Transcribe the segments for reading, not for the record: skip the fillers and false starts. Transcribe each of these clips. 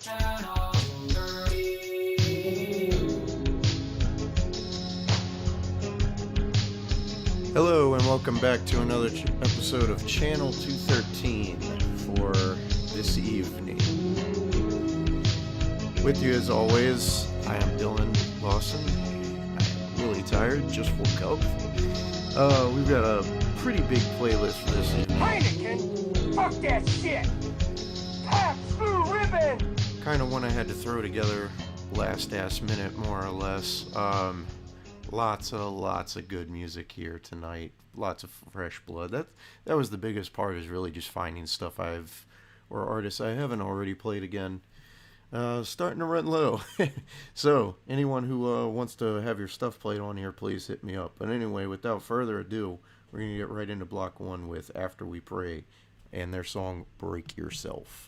Channel 13. Hello and welcome back to another episode of Channel 213 for this evening. With you as always, I am Dylan Lawson. I'm really tired, just woke up. We've got a pretty big playlist for this evening. Heineken! Fuck that shit! Pabst Blue Ribbon! Kind of one I had to throw together last minute, more or less. Lots of good music here tonight. Lots of fresh blood. That was the biggest part, is really just finding stuff or artists I haven't already played again. Starting to run low. So, anyone who wants to have your stuff played on here, please hit me up. But anyway, without further ado, we're going to get right into block one with After We Pray and their song Break Yourself.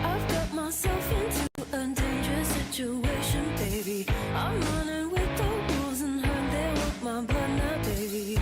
I've got myself into a dangerous situation, baby. I'm running with the wolves and heard they want my blood now, baby.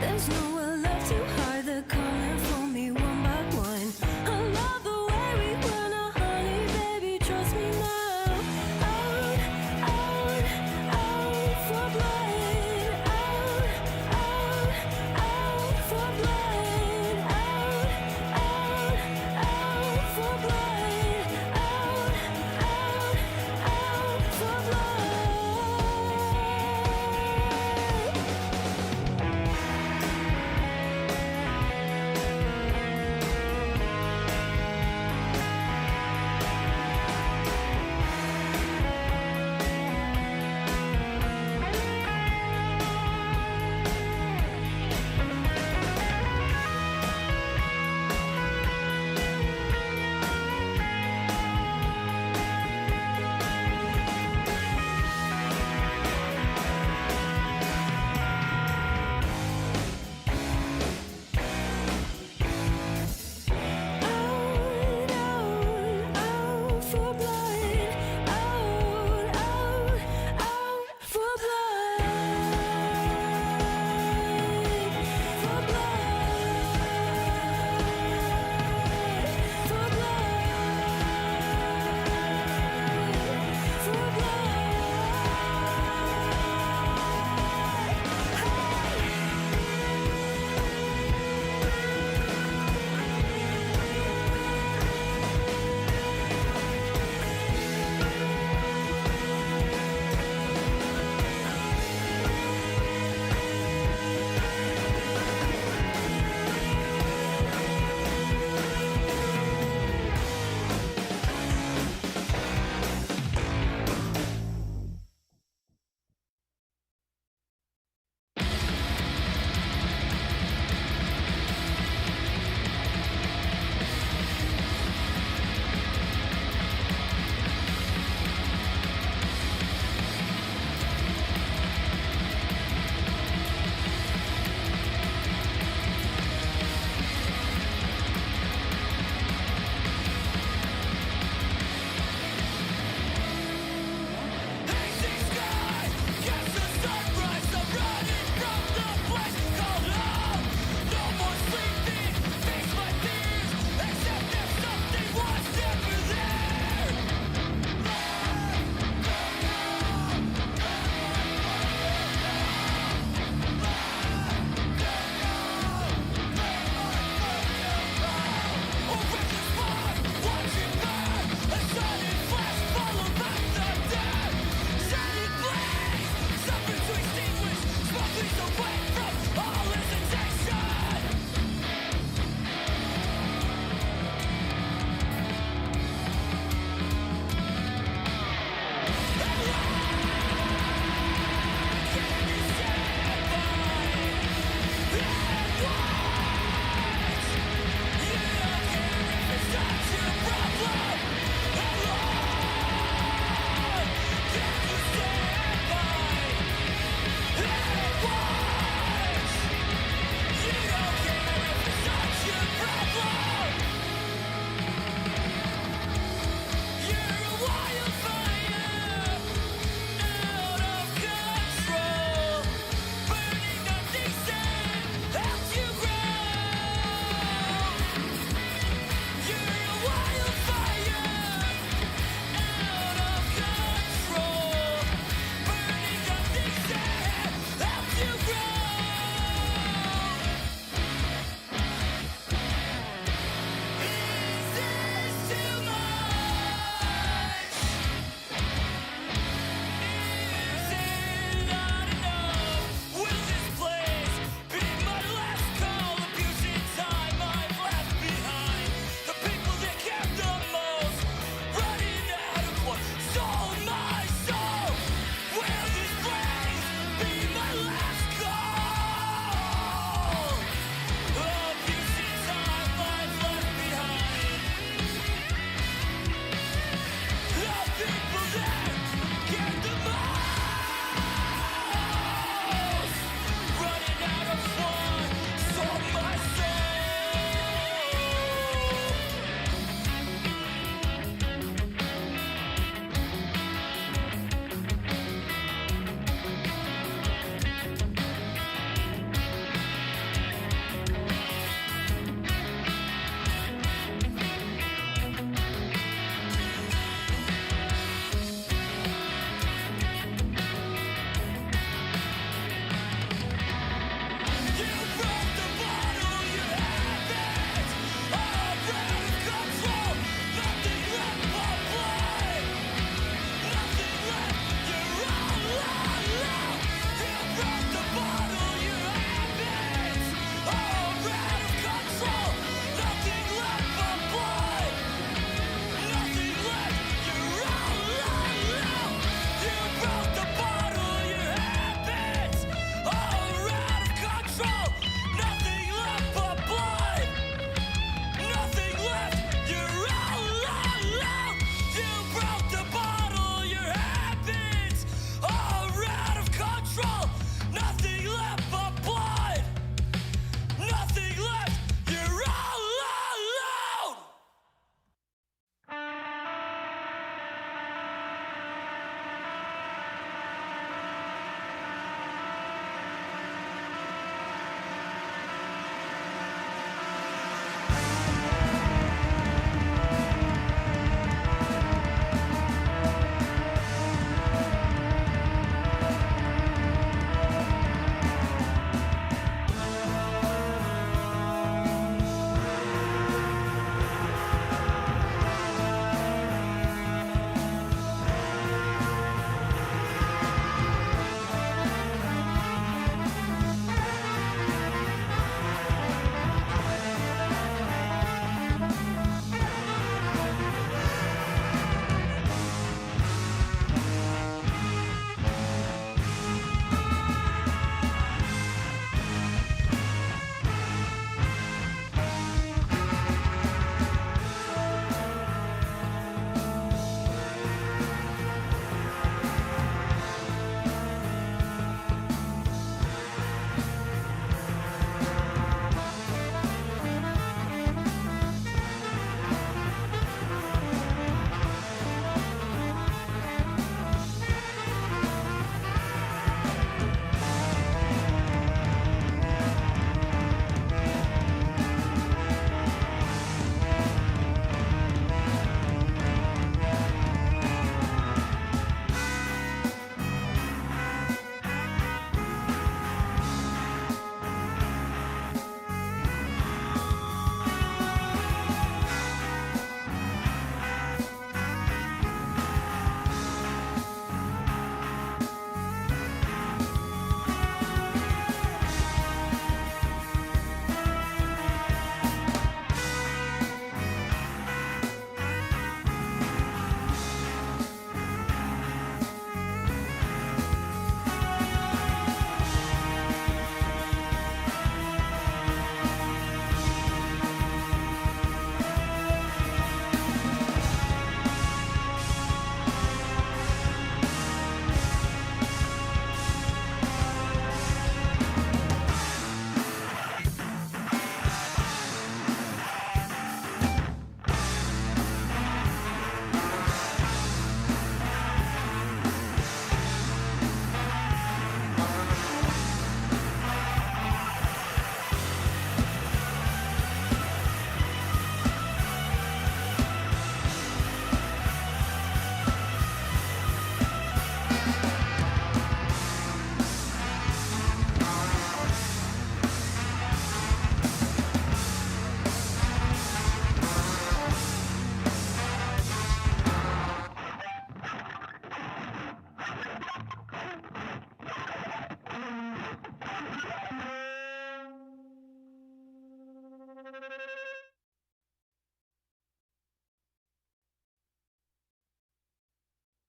There's nowhere left to hide, they're coming for me one by one. I love the way we run, honey, baby, trust me now. Out, out, out for blood. Out, out, out for blood. Out, out, out for blood. Out, out, out for blood.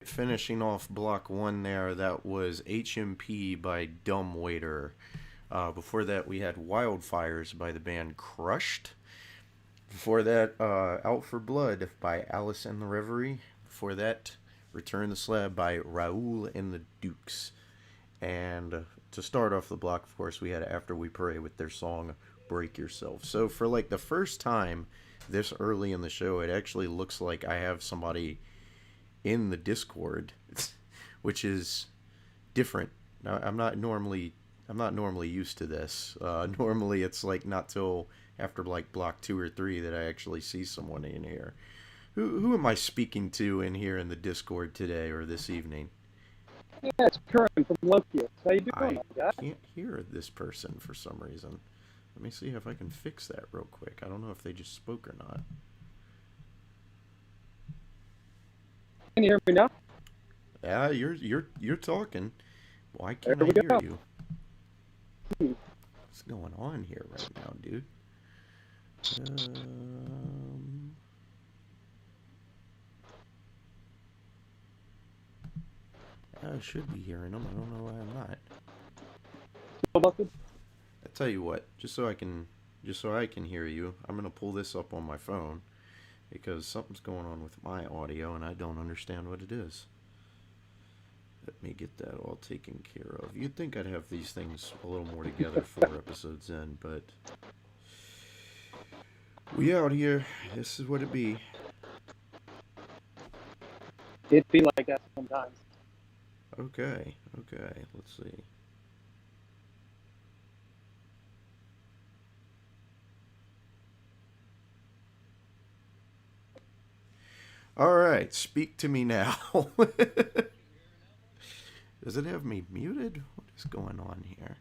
finishing off block one there, that was HMP by Dumbwaiter. Before that, we had Wildfires by the band Crushed. Before that, Out for Blood by Alice and the Reverie. Before that, Return the Slab by Raoul and the Dukes. And to start off the block, of course, we had After We Pray with their song Break Yourself. So for like the first time this early in the show, it actually looks like I have somebody in the Discord, which is different. Now, I'm not normally used to this. Normally it's like not till after like block 2 or 3 that I actually see someone in here. Who am I speaking to in here in the Discord today or this evening? Yeah, it's Curran from Lokius. How you doing, I my guy? can't hear this person for some reason. Let me see if I can fix that real quick. I don't know if they just spoke or not. Can you hear me now? Yeah, you're talking. Why can't There I we hear go. you? What's going on here right now, dude? I should be hearing them. I don't know why I'm not. Still busted? I tell you what, just so I can hear you, I'm gonna pull this up on my phone because something's going on with my audio and I don't understand what it is. Let me get that all taken care of. You'd think I'd have these things a little more together 4 episodes in, but we out here. This is what it be. It'd be like that sometimes. Okay, let's see. Alright, speak to me now. Does it have me muted? What is going on here?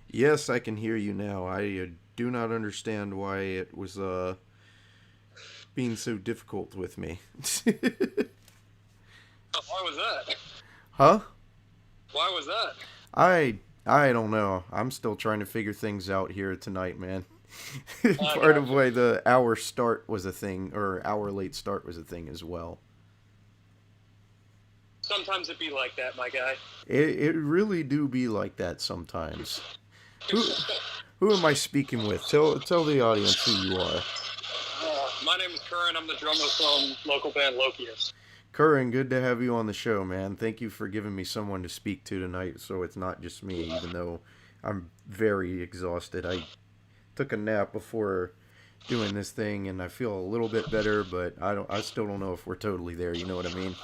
Yes, I can hear you now. I do not understand why it was being so difficult with me. Why was that? Huh? Why was that? I don't know. I'm still trying to figure things out here tonight, man. Part gotcha. of why the hour start was a thing, or hour late start was a thing as well. Sometimes it be like that, my guy. It really do be like that sometimes. Who am I speaking with? Tell the audience who you are. My name is Curran. I'm the drummer from local band Lokius. Curran, good to have you on the show, man. Thank you for giving me someone to speak to tonight, so it's not just me, even though I'm very exhausted. I took a nap before doing this thing, and I feel a little bit better, but I still don't know if we're totally there. You know what I mean?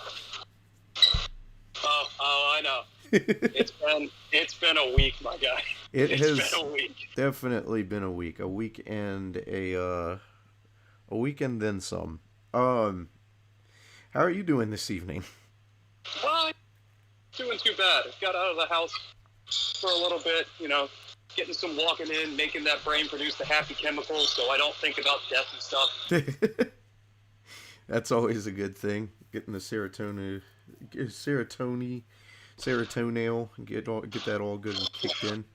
Oh, I know. It's been a week, my guy. It's been a week. Definitely been a week and a week and then some. How are you doing this evening? Well, doing too bad. Got out of the house for a little bit, getting some walking in, making that brain produce the happy chemicals so I don't think about death and stuff. That's always a good thing. Getting the serotonin, get that all good and kicked in.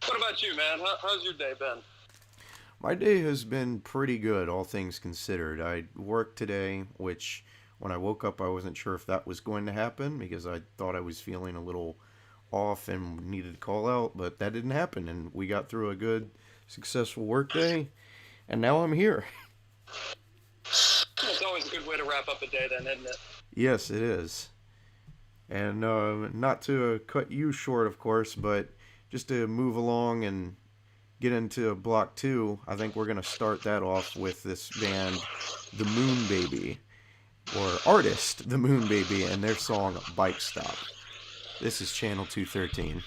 What about you, man? How's your day been? My day has been pretty good, all things considered. I worked today, which when I woke up I wasn't sure if that was going to happen because I thought I was feeling a little off and needed to call out, but that didn't happen, and we got through a good, successful work day, and now I'm here. It's always a good way to wrap up a day then, isn't it? Yes, it is. And not to cut you short, of course, but just to move along and get into block 2, I think we're going to start that off with this band, The Moon Baby, or artist, The Moon Baby, and their song, Bike Stop. This is Channel 213.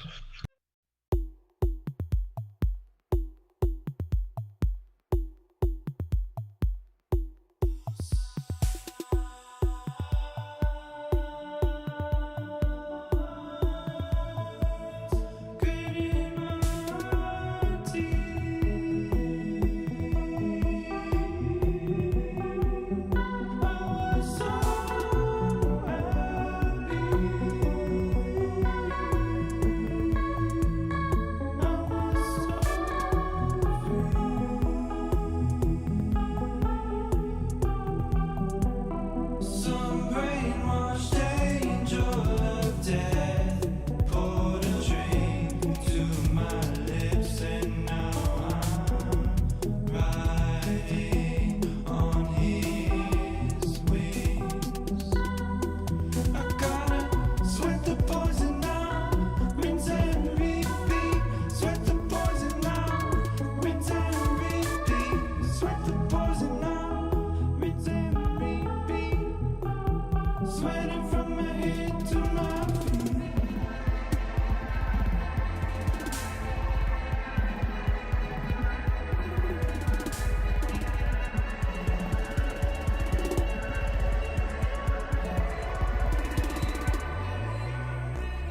sweating from my head to my feet.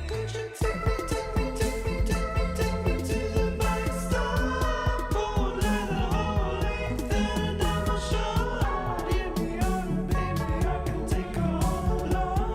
Could you take me, take me, take me, take me, take me to the backstop? Cold leather, whole length, and a double shot. Give me all, baby, I can take a whole lot.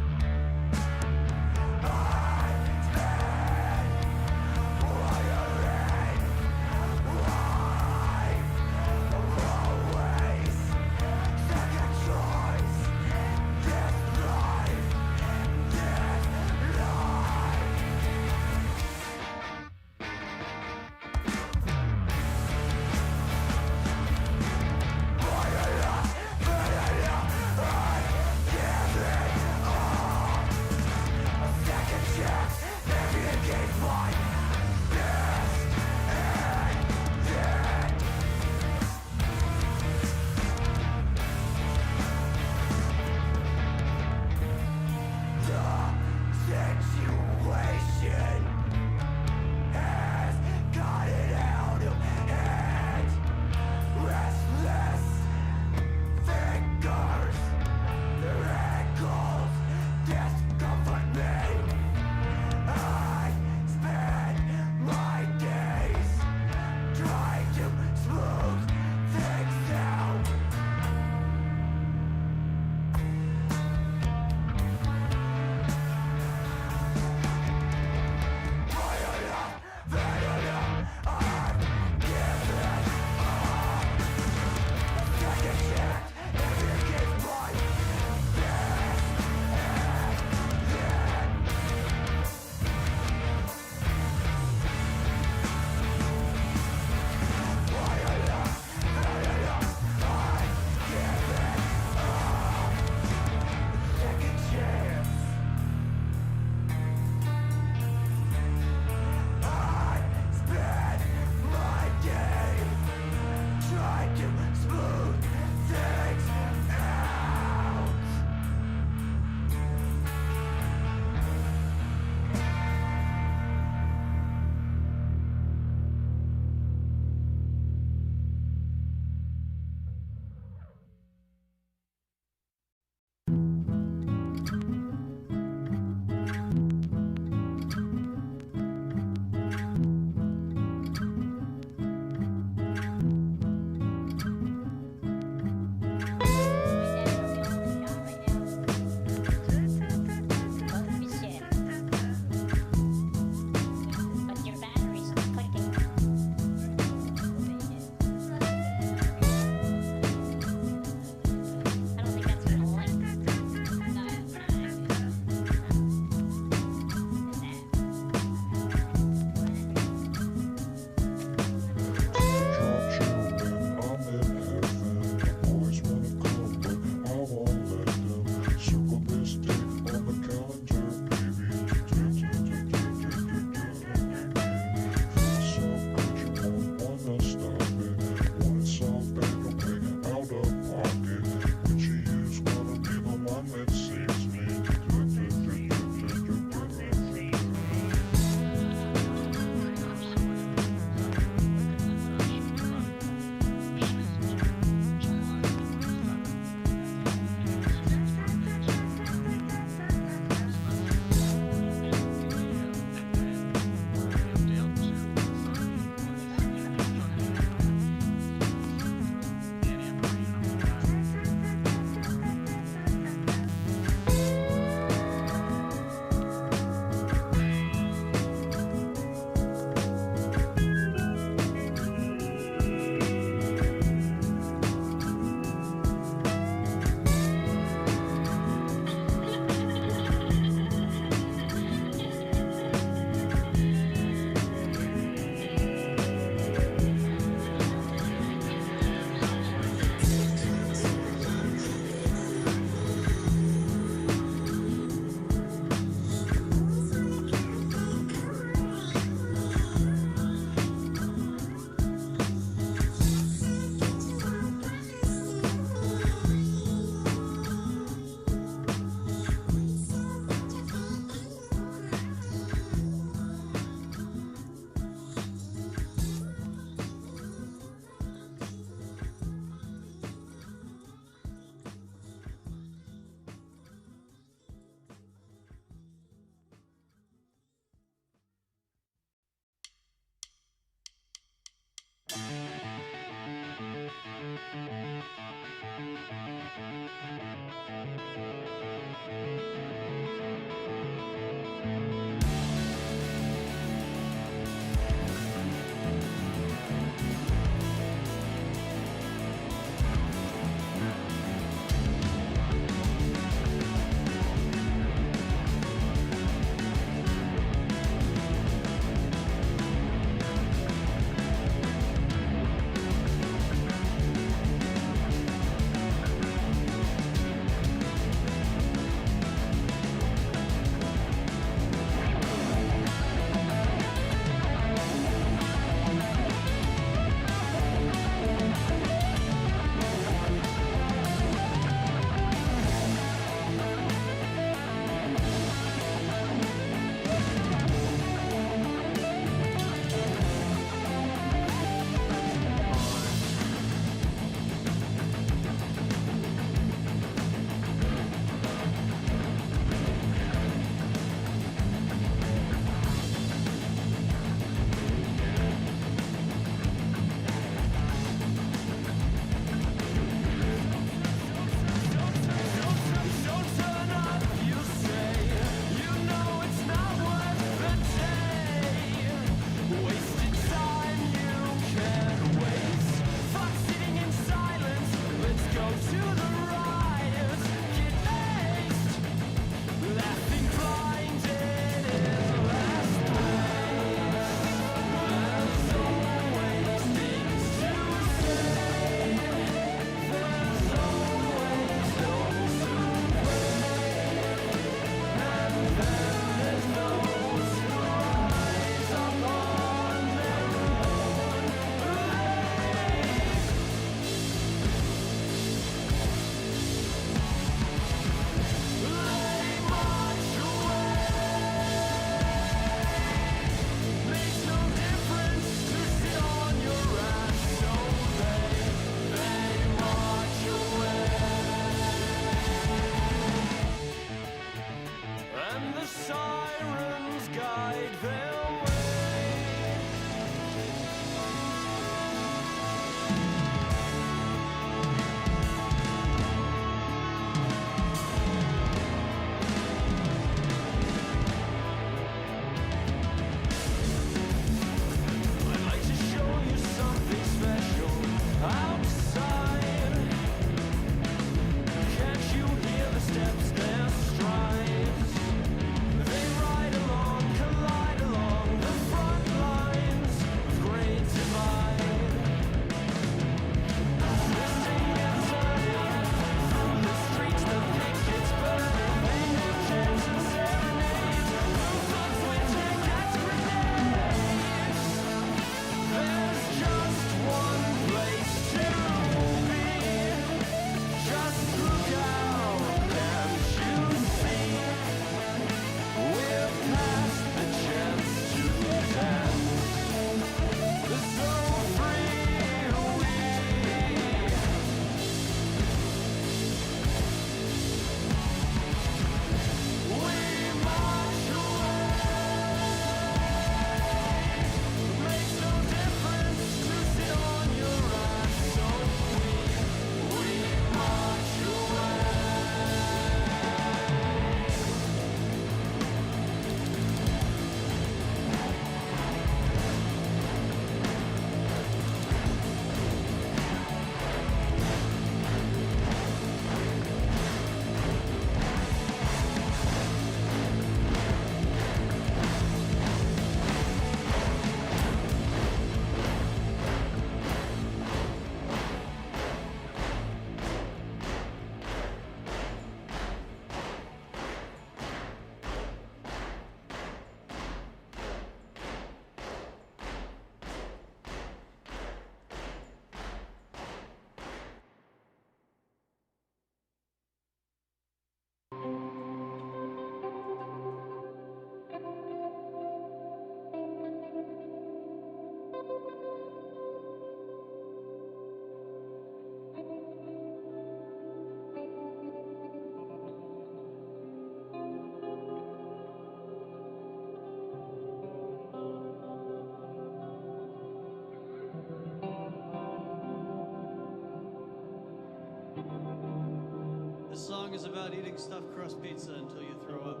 This song is about eating stuffed crust pizza until you throw up.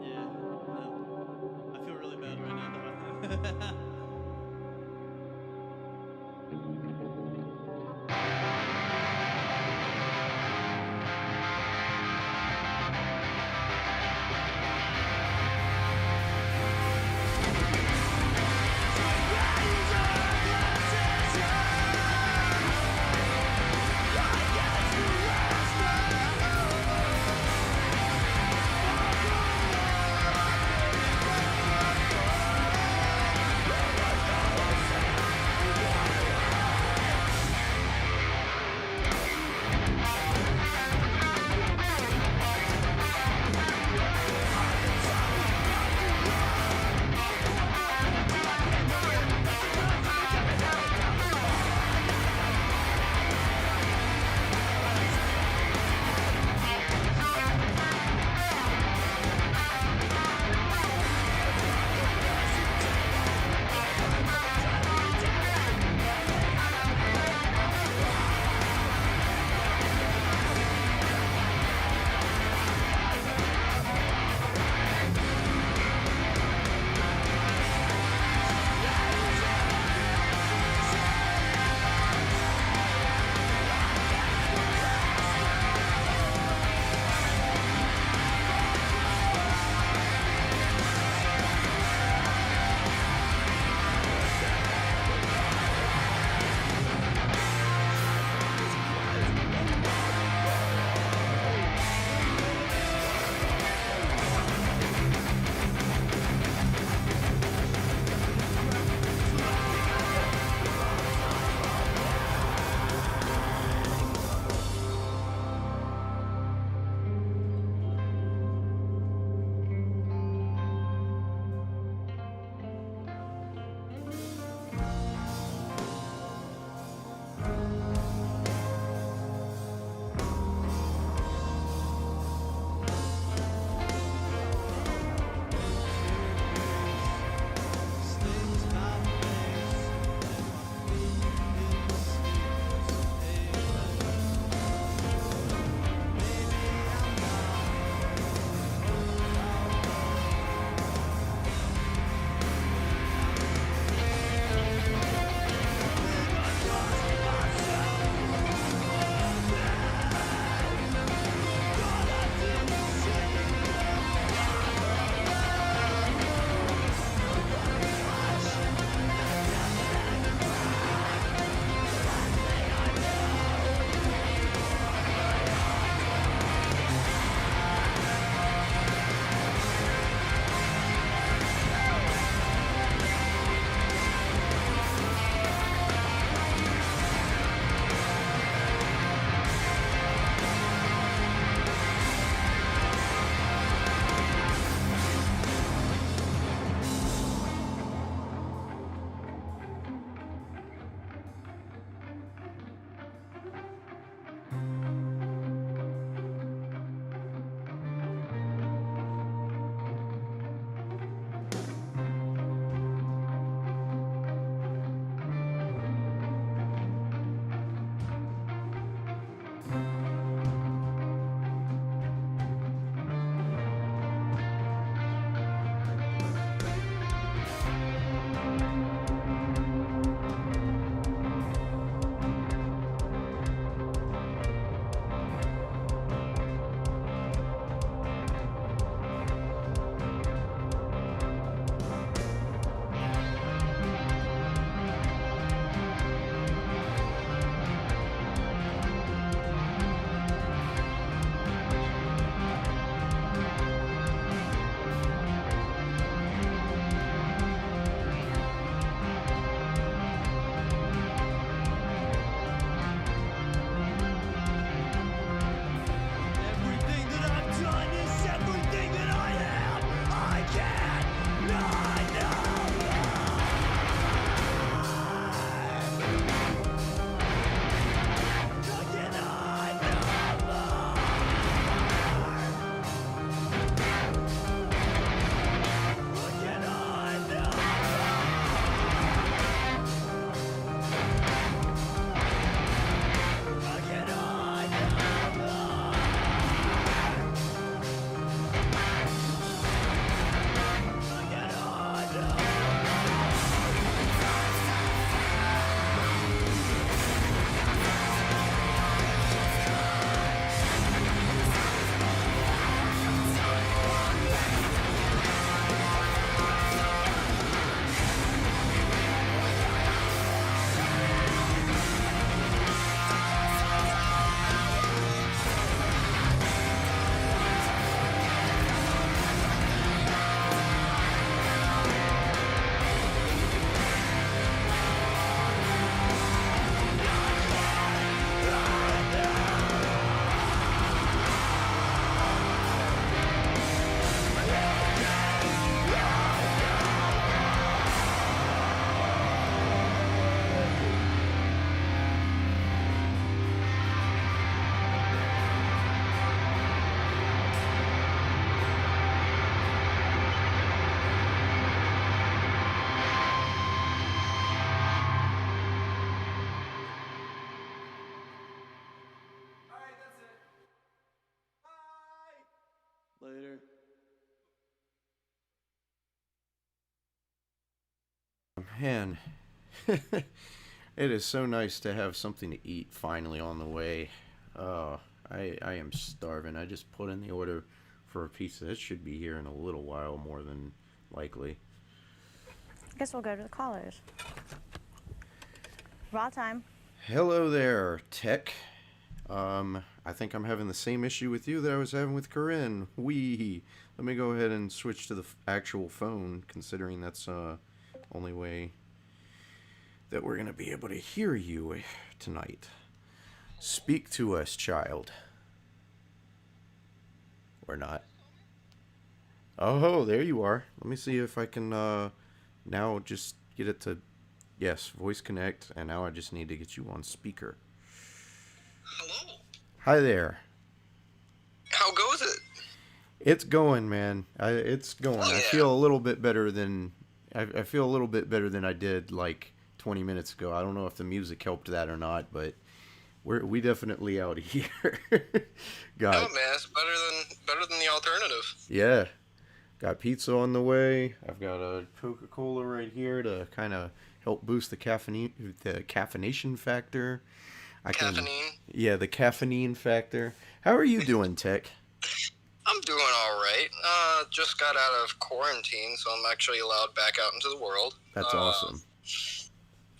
Yeah, no. I feel really bad right now, though. Thank Later. Man, it is so nice to have something to eat finally on the way. I am starving. I just put in the order for a pizza. It should be here in a little while, more than likely. Guess we'll go to the callers. Raw time. Hello there, Tech. I think I'm having the same issue with you that I was having with Corinne. Let me go ahead and switch to the actual phone, considering that's only way that we're gonna be able to hear you tonight. Speak to us, child. Or not. Oh, there you are. Let me see if I can now just get it to, yes, voice connect, and now I just need to get you on speaker. Hello. Hi there. How goes it? It's going, man. It's going. Oh, I yeah. feel a little bit better than I feel a little bit better than I did like 20 minutes ago. I don't know if the music helped that or not, but we definitely out here. Got Oh man, it's better than the alternative. yeah. Got pizza on the way. I've got a Coca-Cola right here to kind of help boost the caffeination factor. Caffeine. Yeah, the caffeine factor. How are you doing, Tech? I'm doing all right. Just got out of quarantine, so I'm actually allowed back out into the world. That's awesome.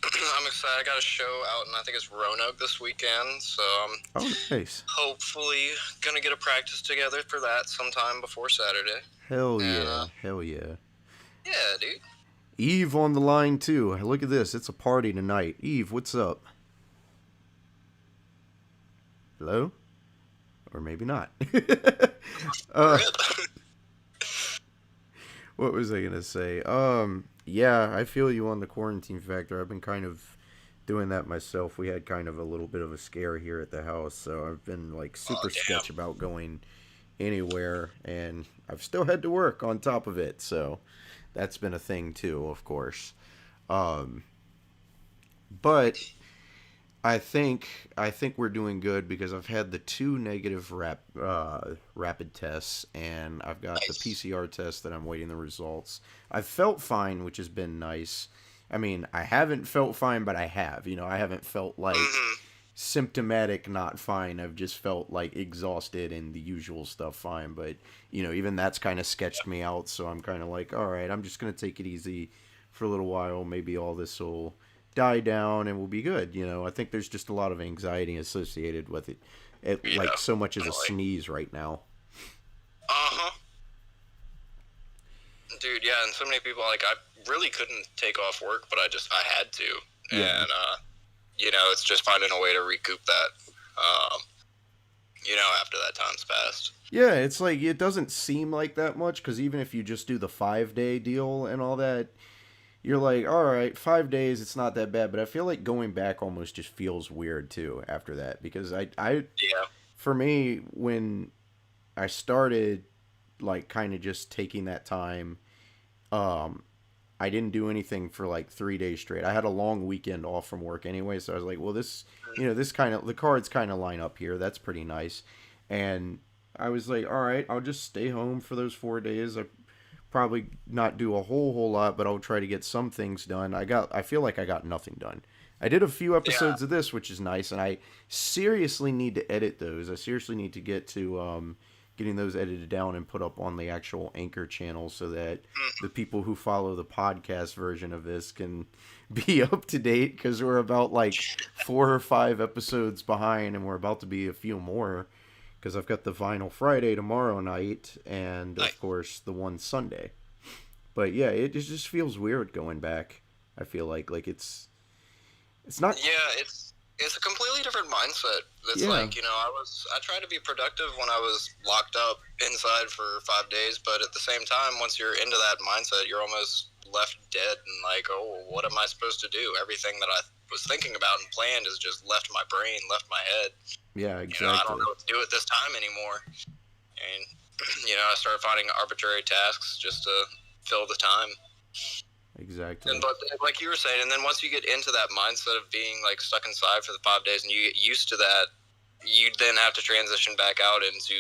I'm excited. I got a show out, and I think it's Roanoke this weekend, so I'm Oh, nice. hopefully gonna get a practice together for that sometime before Saturday. Hell Yeah. yeah. Hell yeah. Yeah, dude. Eve on the line too. Look at this. It's a party tonight. Eve, what's up? Hello? Or maybe not. What was I gonna say? Yeah, I feel you on the quarantine factor. I've been kind of doing that myself. We had kind of a little bit of a scare here at the house, so I've been like super sketch about going anywhere, and I've still had to work on top of it, so that's been a thing too, of course. But I think we're doing good because I've had the 2 negative rapid tests, and I've got the PCR test that I'm waiting the results. I've felt fine, which has been nice. I mean, I haven't felt fine, but I have. You know, I haven't felt like symptomatic not fine. I've just felt like exhausted and the usual stuff fine. But, you know, even that's kind of sketched me out, so I'm kind of like, all right, I'm just going to take it easy for a little while. Maybe all this will die down and we'll be good. You know, I think there's just a lot of anxiety associated with it. Like so much as a sneeze right now. Dude, yeah, and so many people, like, I really couldn't take off work, but I had to. Yeah. And, you know, it's just finding a way to recoup that, you know, after that time's passed. Yeah, it's like it doesn't seem like that much, because even if you just do the 5-day deal and all that, you're like, all right, 5 days, it's not that bad. But I feel like going back almost just feels weird too after that, because Yeah. for me, when I started like kind of just taking that time, I didn't do anything for like 3 days straight. I had a long weekend off from work anyway, so I was like, well, this, you know, this kind of, the cards kind of line up here. That's pretty nice. And I was like, all right, I'll just stay home for those 4 days. I probably not do a whole lot, but I'll try to get some things done. I feel like I got nothing done. I did a few episodes of this, which is nice, and I seriously need to edit those. I seriously need to get to getting those edited down and put up on the actual Anchor channel so that the people who follow the podcast version of this can be up to date, because we're about like 4 or 5 episodes behind, and we're about to be a few more, because I've got the Vinyl Friday tomorrow night and, of course, the one Sunday. But yeah, it just feels weird going back. I feel like it's not... Yeah, it's a completely different mindset. It's like, you know, I tried to be productive when I was locked up inside for 5 days, but at the same time, once you're into that mindset, you're almost left dead and like, oh, what am I supposed to do? Everything that I was thinking about and planned has just left my brain, left my head. Yeah, exactly. You know, I don't know what to do at this time anymore. And, you know, I started finding arbitrary tasks just to fill the time. Exactly. And but like you were saying, and then once you get into that mindset of being like stuck inside for the 5 days and you get used to that, you then have to transition back out into,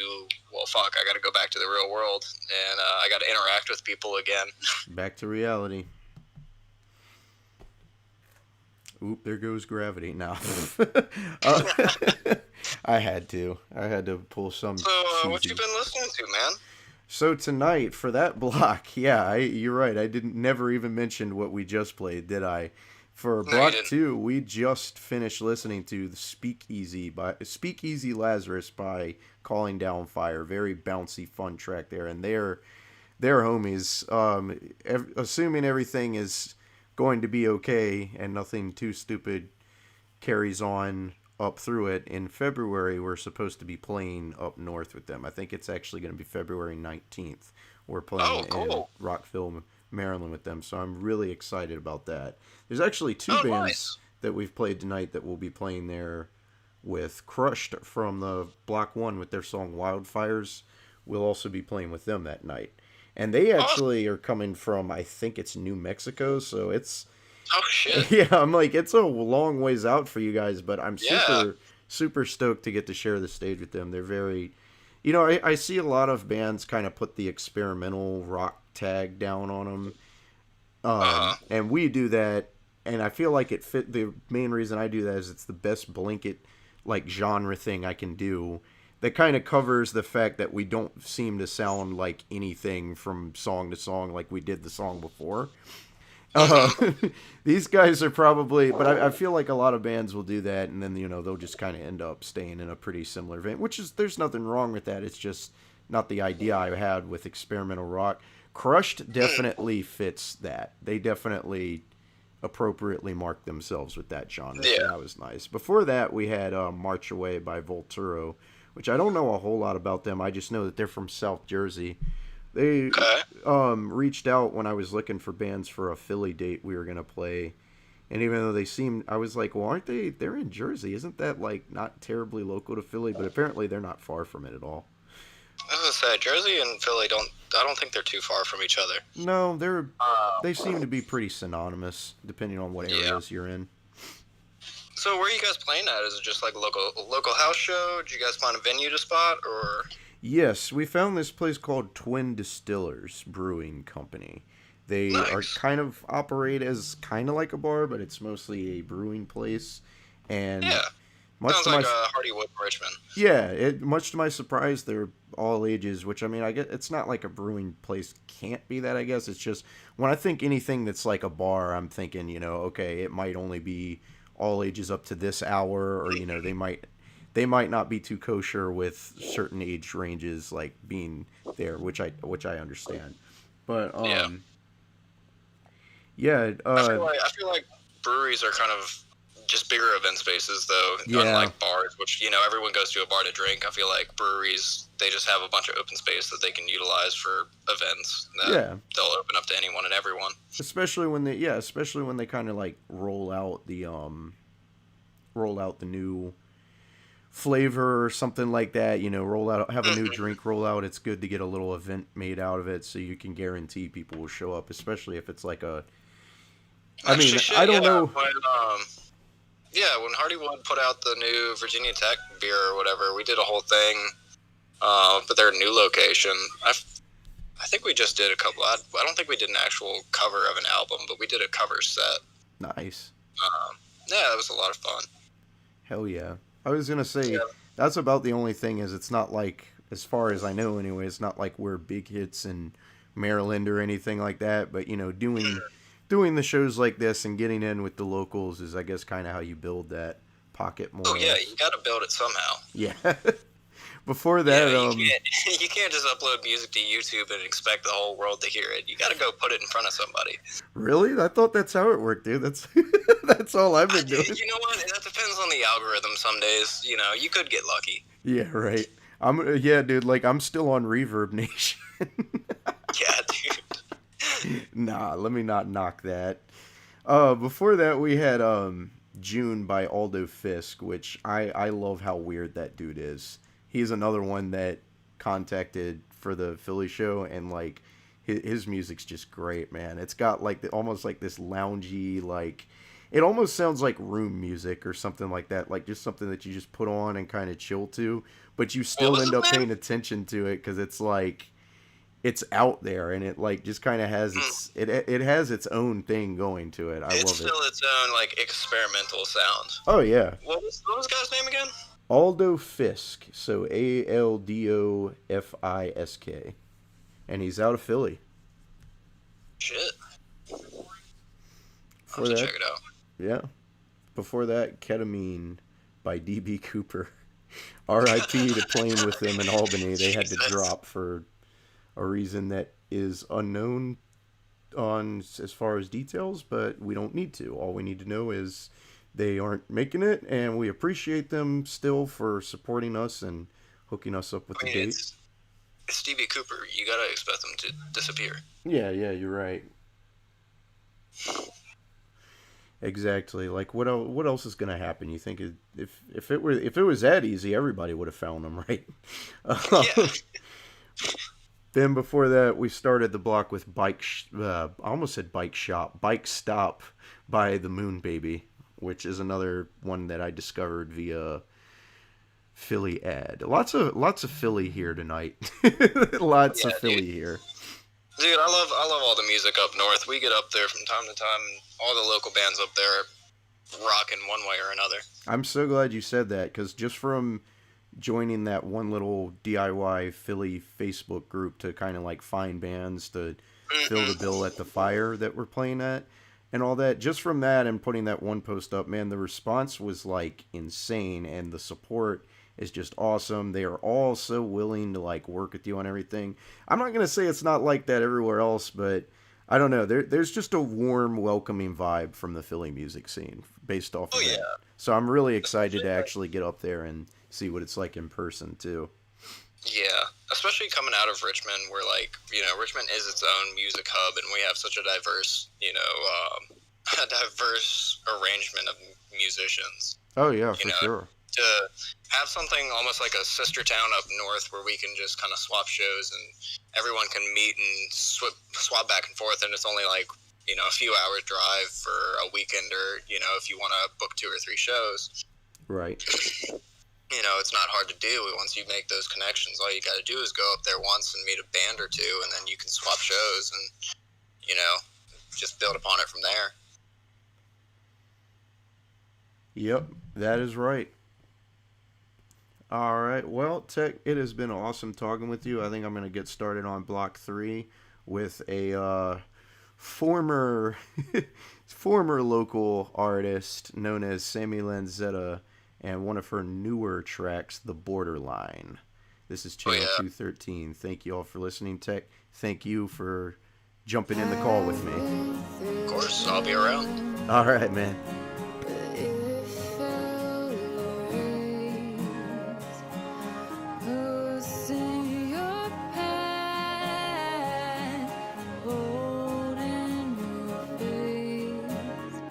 well, fuck, I got to go back to the real world, and I got to interact with people again. Back to reality. Oop, there goes gravity. Now, I had to pull some. So, what cheesy- you been listening to, man? So tonight for that block, yeah, you're right. I didn't never even mention what we just played, did I? For No, block you didn't. 2, we just finished listening to the Speakeasy Lazarus by Calling Down Fire. Very bouncy, fun track there, and they're homies. Assuming everything is going to be okay and nothing too stupid carries on up through it, in February we're supposed to be playing up north with them. I think it's actually going to be February 19th. We're playing in Rockville, Maryland with them, so I'm really excited about that. There's actually two bands nice. that we've played tonight that will be playing there with. Crushed from the Block 1 with their song Wildfires. We'll also be playing with them that night. And they actually are coming from, I think it's New Mexico, so it's... Oh, shit. Yeah, I'm like, it's a long ways out for you guys, but I'm Yeah. super stoked to get to share the stage with them. They're very... You know, I see a lot of bands kind of put the experimental rock tag down on them. And we do that, and I feel like it fit... The main reason I do that is it's the best blanket, like, genre thing I can do that kind of covers the fact that we don't seem to sound like anything from song to song like we did the song before. These guys are probably, but I feel like a lot of bands will do that, and then, you know, they'll just kind of end up staying in a pretty similar vein, which is, there's nothing wrong with that. It's just not the idea I had with experimental rock. Crushed definitely fits that. They definitely appropriately marked themselves with that genre. So Yeah. that was nice. Before that, we had March Away by Volturo, which I don't know a whole lot about them. I just know that they're from South Jersey. They reached out when I was looking for bands for a Philly date we were going to play. And even though they seemed, I was like, well, aren't they, they're in Jersey. Isn't that, like, not terribly local to Philly? But apparently they're not far from it at all. I was gonna say, Jersey and Philly I don't think they're too far from each other. No, they seem to be pretty synonymous, depending on what areas you're in. So where are you guys playing at? Is it just like a local house show? Did you guys find a venue to spot, or? Yes, we found this place called Twin Distillers Brewing Company. They are kind of operate as kind of like a bar, but it's mostly a brewing place. And Yeah. much Sounds to like my Hardywood in Richmond. yeah, much to my surprise, they're all ages. Which, I mean, I guess it's not like a brewing place can't be that. I guess it's just when I think anything that's like a bar, I'm thinking, you know, okay, it might only be all ages up to this hour, or, you know, they might not be too kosher with certain age ranges like being there, which I understand. But yeah, I feel like breweries are kind of just bigger event spaces, though. Yeah. Unlike bars, which, you know, everyone goes to a bar to drink. I feel like breweries, they just have a bunch of open space that they can utilize for events. That Yeah. they'll open up to anyone and everyone. especially when they kind of like roll out the new flavor or something like that, you know, have a new drink roll out. It's good to get a little event made out of it, so you can guarantee people will show up, especially if it's like a I mean, Actually, shit, I don't yeah, know. When Hardywood put out the new Virginia Tech beer or whatever, we did a whole thing, but their new location. I think we just did a couple. I don't think we did an actual cover of an album, but we did a cover set. Nice. Yeah, that was a lot of fun. Hell yeah. I was going to say, that's about the only thing is it's not like, as far as I know anyway, it's not like we're big hits in Maryland or anything like that. But, you know, doing the shows like this and getting in with the locals is, I guess, kind of how you build that pocket more. Oh or yeah, less. you got to build it somehow. Yeah. Before that, You can't just upload music to YouTube and expect the whole world to hear it. You got to go put it in front of somebody. really? I thought that's how it worked, dude. That's that's all I've been doing. You know what? That depends on the algorithm. Some days, you know, you could get lucky. Yeah, right. Dude, like, I'm still on Reverb Nation. Yeah, dude. Nah, let me not knock that. Before that, we had June by Aldo Fisk, which I love how weird that dude is. He's another one that contacted for the Philly show, and like his music's just great, man. It's got like almost like this loungy, like it almost sounds like room music or something like that, like just something that you just put on and kind of chill to, but you still was end it, up man? paying attention to it because it's like it's out there and it like just kind of has it has its own thing going to it. I It's love it. still its own like experimental sound. Oh yeah, What was the guy's name again? Aldo Fisk. So ALDOFISK, and he's out of Philly. Shit. I'll For have to that, check it out. yeah. Before that, Ketamine by DB Cooper. R.I.P. to Playing with Them in Albany. They had to Jesus. drop for a reason that is unknown on as far as details, but we don't need to. All we need to know is they aren't making it, and we appreciate them still for supporting us and hooking us up with I the mean, date. it's Stevie Cooper. You gotta expect them to disappear. Yeah, you're right. Exactly. Like what else is gonna happen? You think if it was that easy, everybody would have found them, right? Yeah. Then before that, we started the block with I almost said Bike Stop by the Moon Baby, which is another one that I discovered via Philly ad. Lots of Philly here tonight. Lots of Yeah, Philly dude. here. Dude, I love all the music up north. We get up there from time to time, and all the local bands up there are rocking one way or another. I'm so glad you said that because just from joining that one little DIY Philly Facebook group to kind of like find bands to fill the bill at the fire that we're playing at and all that, just from that and putting that one post up, man, the response was like insane and the support is just awesome. They are all so willing to like work with you on everything. I'm not going to say it's not like that everywhere else, but I don't know. There's just a warm, welcoming vibe from the Philly music scene based off of Oh, that. yeah. So I'm really excited to actually get up there and see what it's like in person too. Yeah, especially coming out of Richmond, where Richmond is its own music hub, and we have such a diverse, a diverse arrangement of musicians. Oh yeah, for know, sure. To have something almost like a sister town up north where we can just kind of swap shows and everyone can meet and swap back and forth, and it's only like a few hours drive for a weekend, or if you want to book 2 or 3 shows. Right. It's not hard to do. Once you make those connections, all you got to do is go up there once and meet a band or two, and then you can swap shows and, just build upon it from there. Yep, that is right. All right. Well, Tech, it has been awesome talking with you. I think I'm going to get started on block 3 with a former local artist known as Sammy Lanzetta and one of her newer tracks, The Borderline. This is Channel 213. Thank you all for listening, Tech. Thank you for jumping in the call with me. Of course, I'll be around. All right, man. Losing your path, holding your face.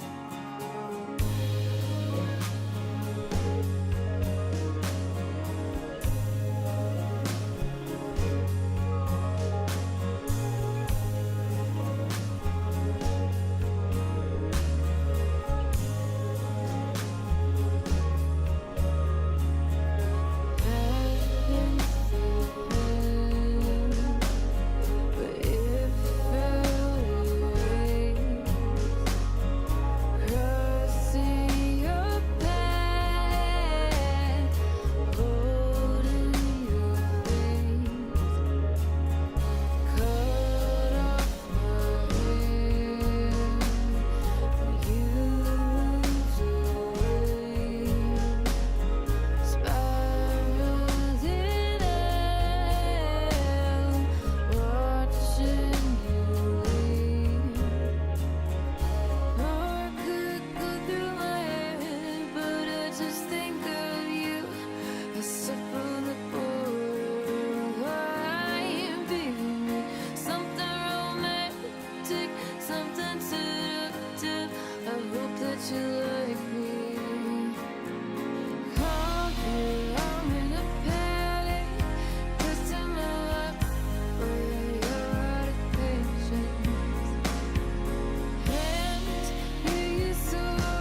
So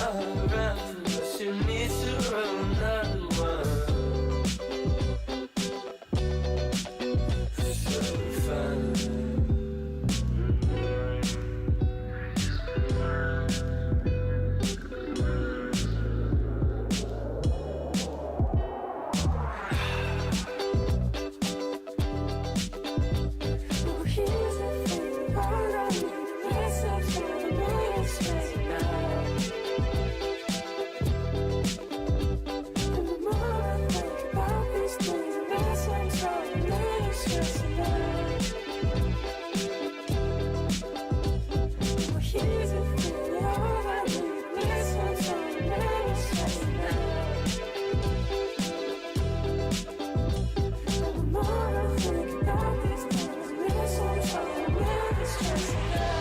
around, but she needs to run another one. So fine. Oh, here's the thing, all I need is something to make stress now. And the more I think about these things, the less I'm trying to make stress now. Oh, here's the thing, all I need is something to make stress now. And the more I think about these things, the less I'm trying to make stress now.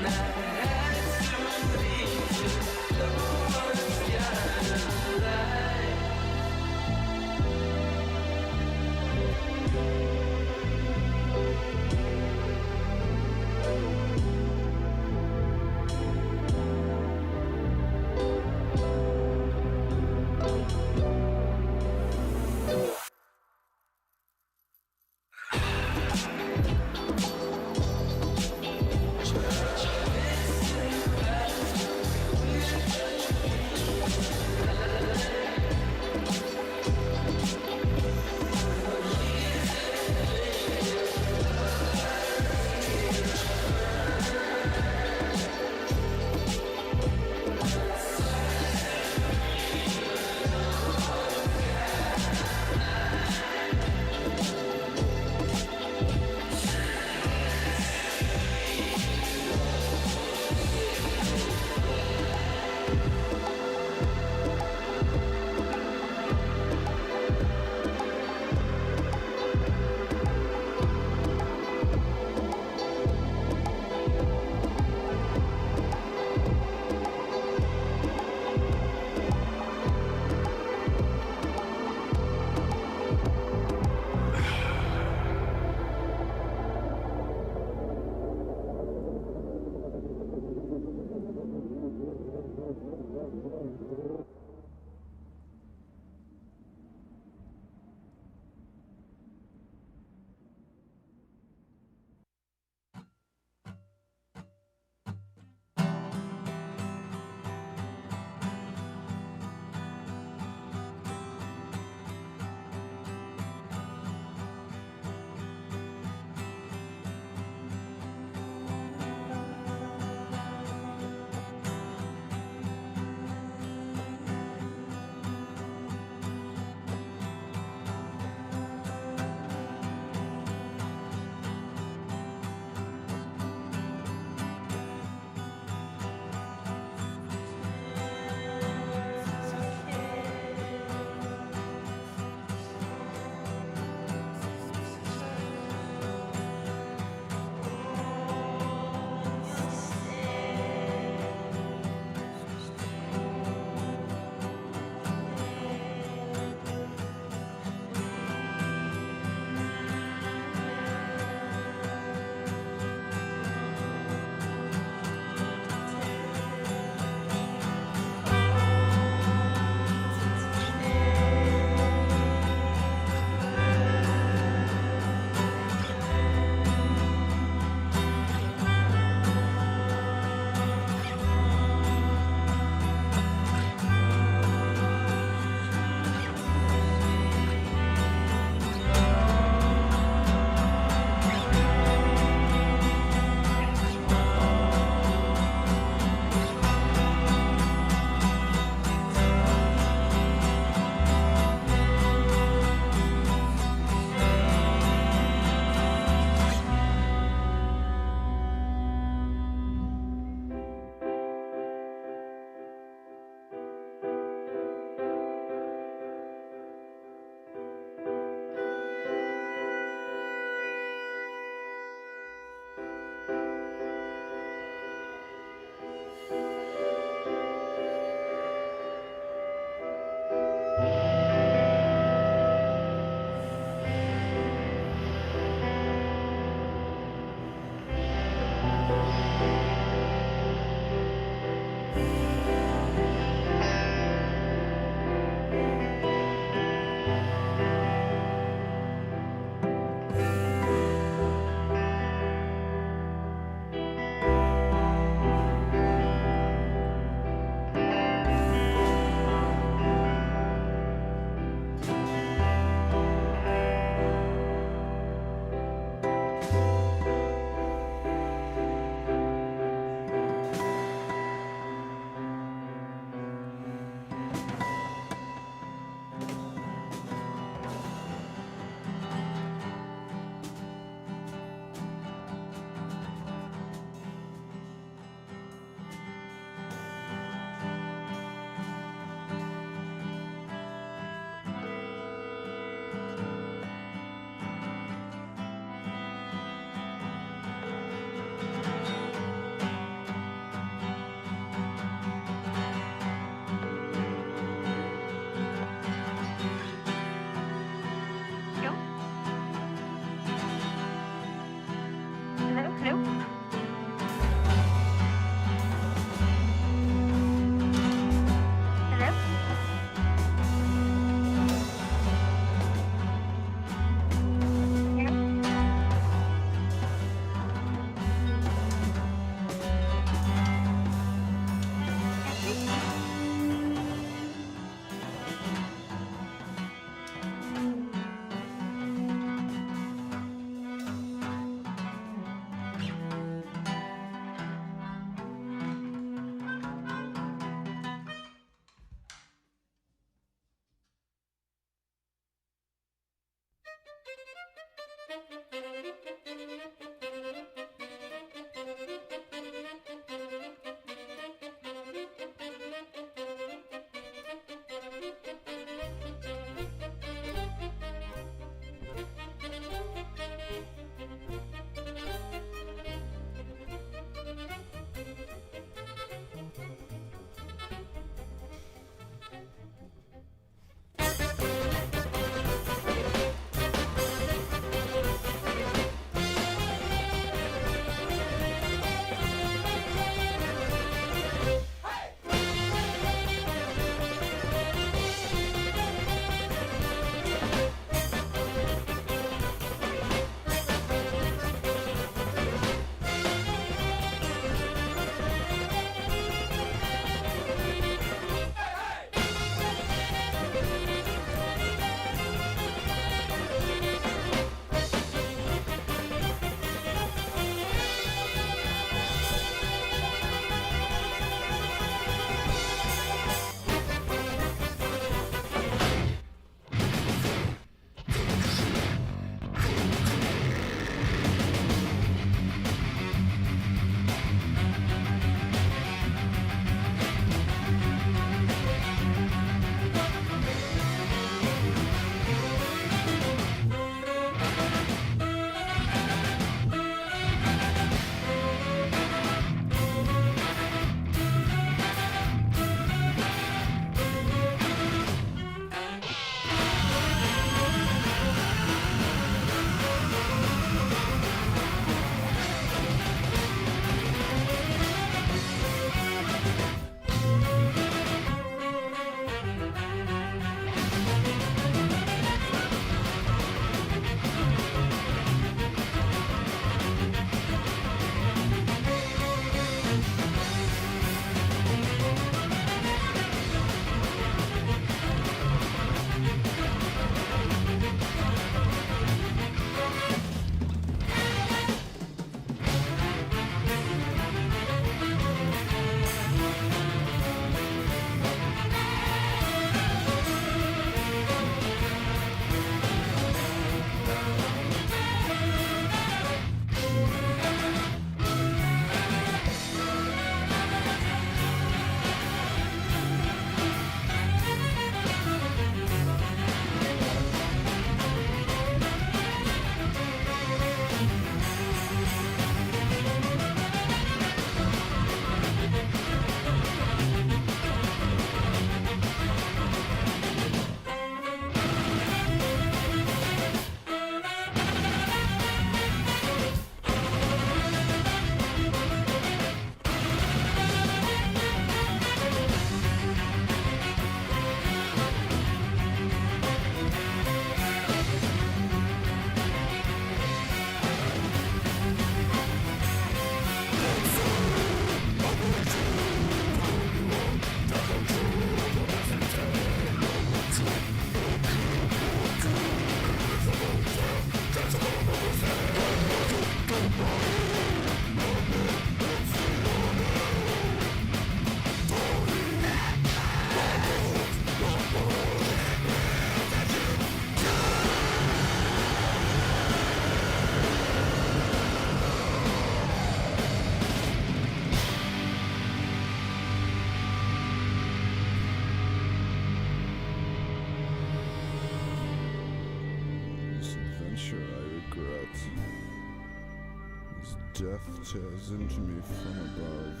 Death tears into me from above.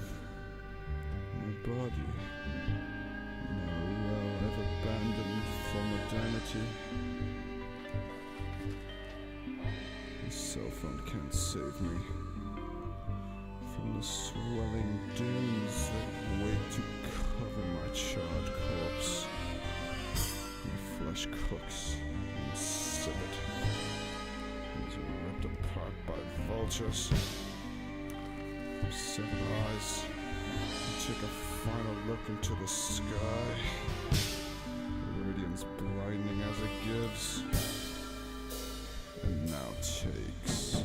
My body, now well I've abandoned for modernity. The cell phone can't save me from the swelling dunes that wait to cover my charred corpse. My flesh cooks insipid. It's ripped apart by vultures. From seven eyes, I take a final look into the sky. The radiance blinding as it gives, and now takes.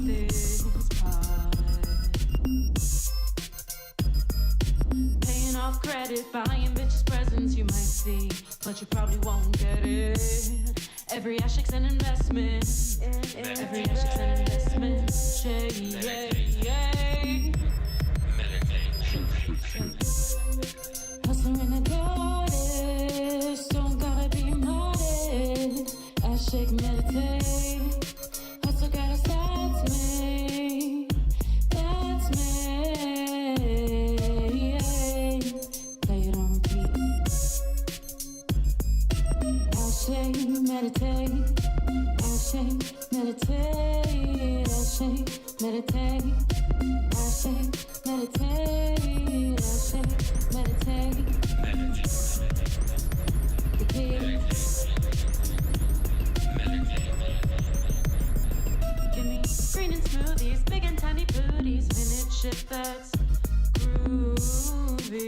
this part. Paying off credit, buying bitches presents you might see, but you probably won't get it. Every ashik's an investment. Every ashik's an investment. Yeah, yeah. Hustling in the goddess, don't gotta be modest. Ashik meditate. Hustle gotta that's me. That's me. Play it on repeat. Ashik meditate. Ashik meditate. Ashik meditate. Ashik meditate. Ashik meditate. The key. Give me green and smoothies, big and tiny booties, vintage shit that's groovy.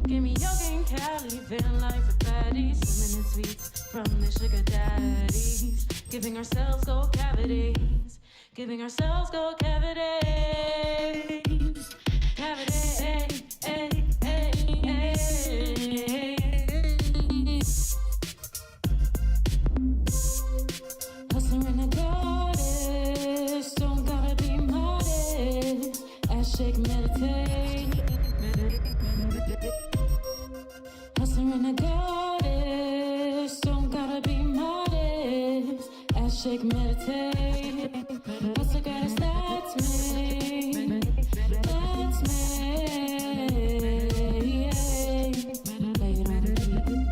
Give me yoga and Cali, van life with baddies, swimming in sweets from the sugar daddies. Giving ourselves gold cavities, giving ourselves gold cavities. Cavities, hustling in the goddess, don't gotta be modest. Ashik meditate. Hustling in the goddess, don't gotta be modest. Ashik meditate. Hustle goddess, that's me. That's me. Play it on repeat.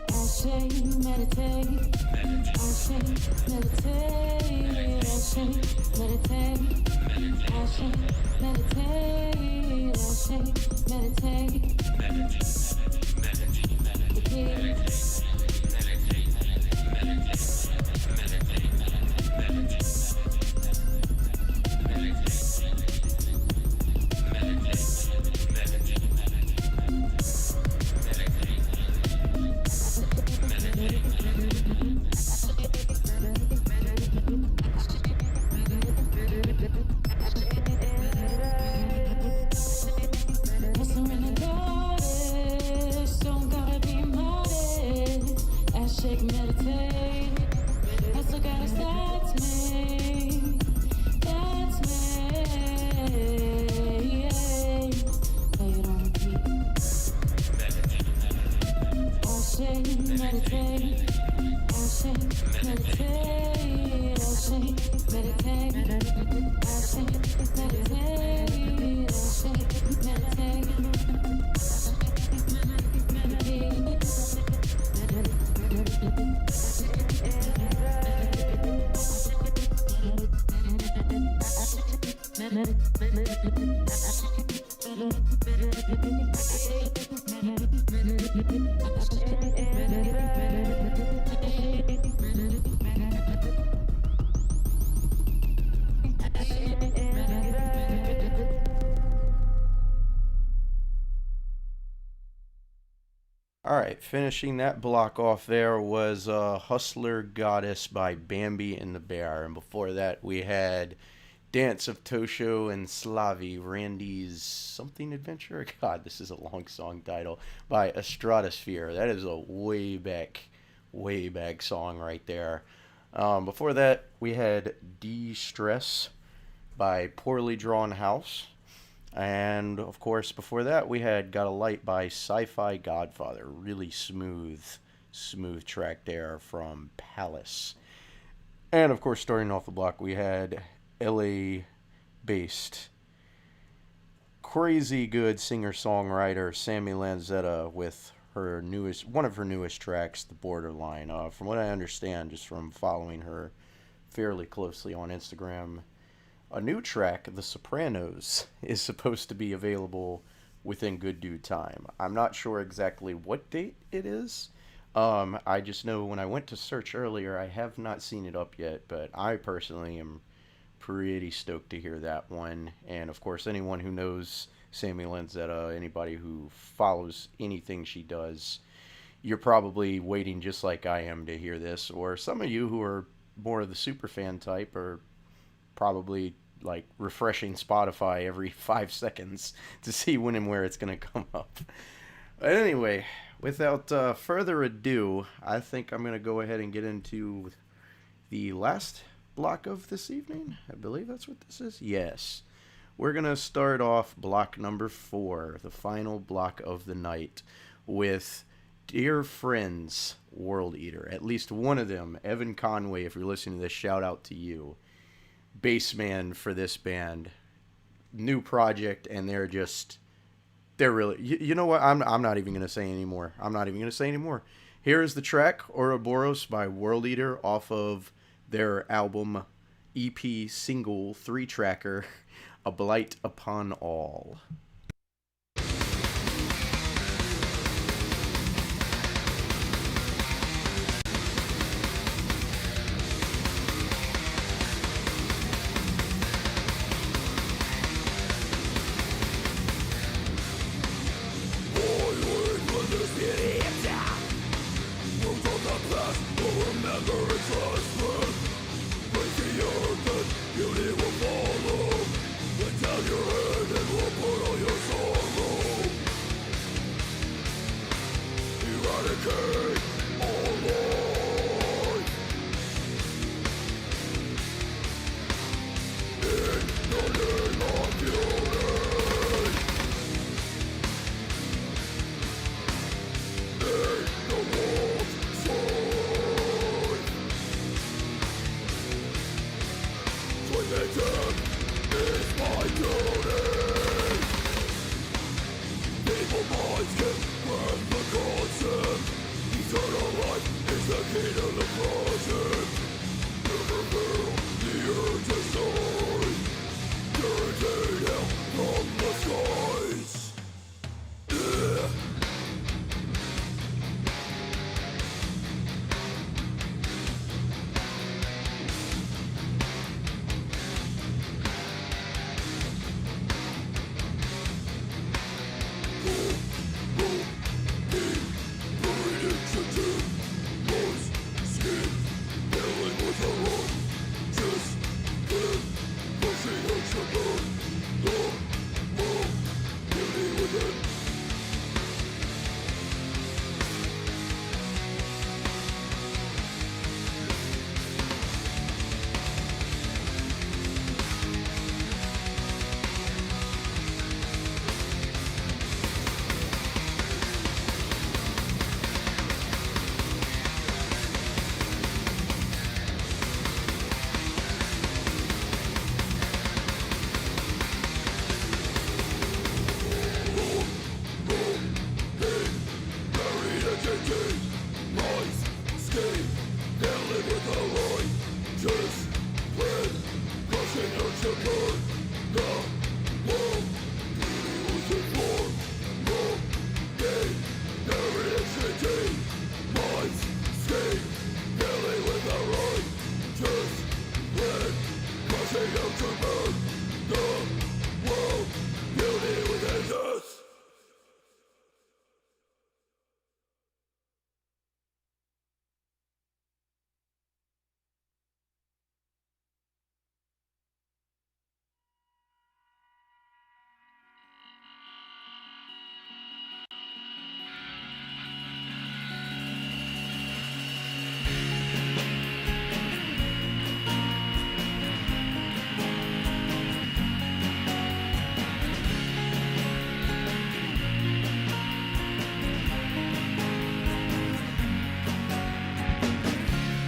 Ashik meditate. Ashik meditate. Ashik meditate. Ashik meditate. Ashik meditate. The key. Hustling in the goddess, don't gotta be modest. Ashik meditate. Hustle goddess, that's me. That's me. Play it on repeat. Ashik meditate. Ashik meditate. Ashik meditate. Ashik meditate. Ashik meditate. All right, finishing that block off there was Hustler Goddess by Bambi and the Bear. And before that, we had Dance of Tosho and Slavi, Randy's Something Adventure. God, this is a long song title, by Stratosphere. That is a way back song right there. Before that, we had De-Stress by Poorly Drawn House. And, of course, before that, we had Got a Light by Sci-Fi Godfather. Really smooth track there from Palace. And, of course, starting off the block, we had LA-based, crazy good singer-songwriter Sammy Lanzetta with one of her newest tracks, The Borderline. From what I understand, just from following her fairly closely on Instagram, a new track, The Sopranos, is supposed to be available within good due time. I'm not sure exactly what date it is. I just know when I went to search earlier, I have not seen it up yet, but I personally am pretty stoked to hear that one. And of course, anyone who knows Sammy Lanzetta, anybody who follows anything she does, you're probably waiting just like I am to hear this, or some of you who are more of the super fan type are probably like refreshing Spotify every 5 seconds to see when and where it's going to come up. But anyway, without further ado, I think I'm going to go ahead and get into the last block of this evening. I believe that's what this is. Yes. We're going to start off block number 4, the final block of the night, with Dear Friends World Eater. At least one of them, Evan Conway, if you're listening to this, shout out to you. Bassman for this band. New project, and they're really... You know what? I'm not even going to say anymore. Here is the track, Ouroboros by World Eater, off of their album, EP, single, 3-tracker, A Blight Upon All.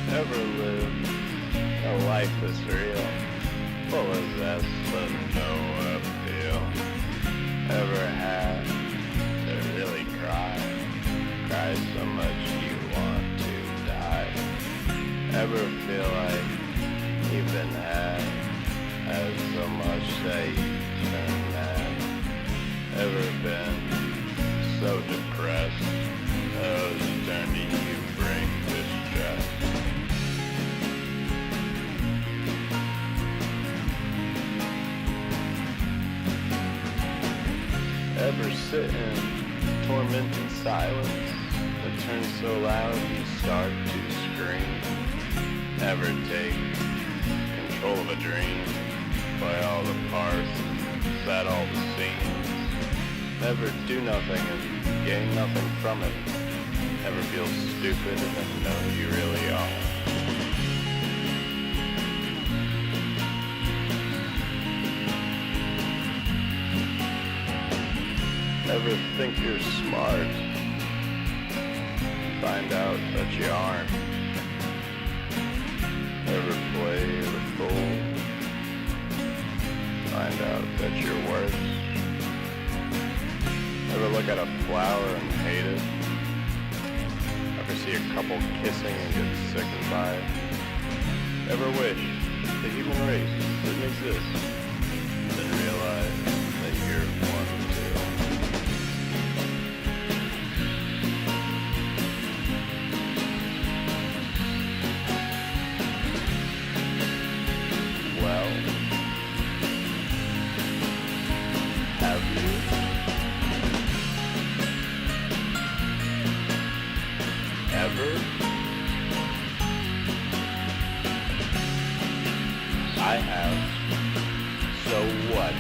Ever lived a life that's real, full of zest but no appeal? Ever had to really cry so much you want to die? Ever feel like you've been had so much that you turn mad? Ever been so depressed those journey you bring distress? Ever sitting torment in silence that turns so loud you start to scream. Ever take control of a dream, play all the parts, set all the scenes. Ever do nothing and gain nothing from it. Ever feel stupid and then know who you really are. Ever think you're smart, find out that you aren't. Ever play the fool, find out that you're worse. Ever look at a flower and hate it? Ever see a couple kissing and get sickened by it? Ever wish the human race didn't exist, then realize that you're one too? Well, have you? Ever? I have. So what?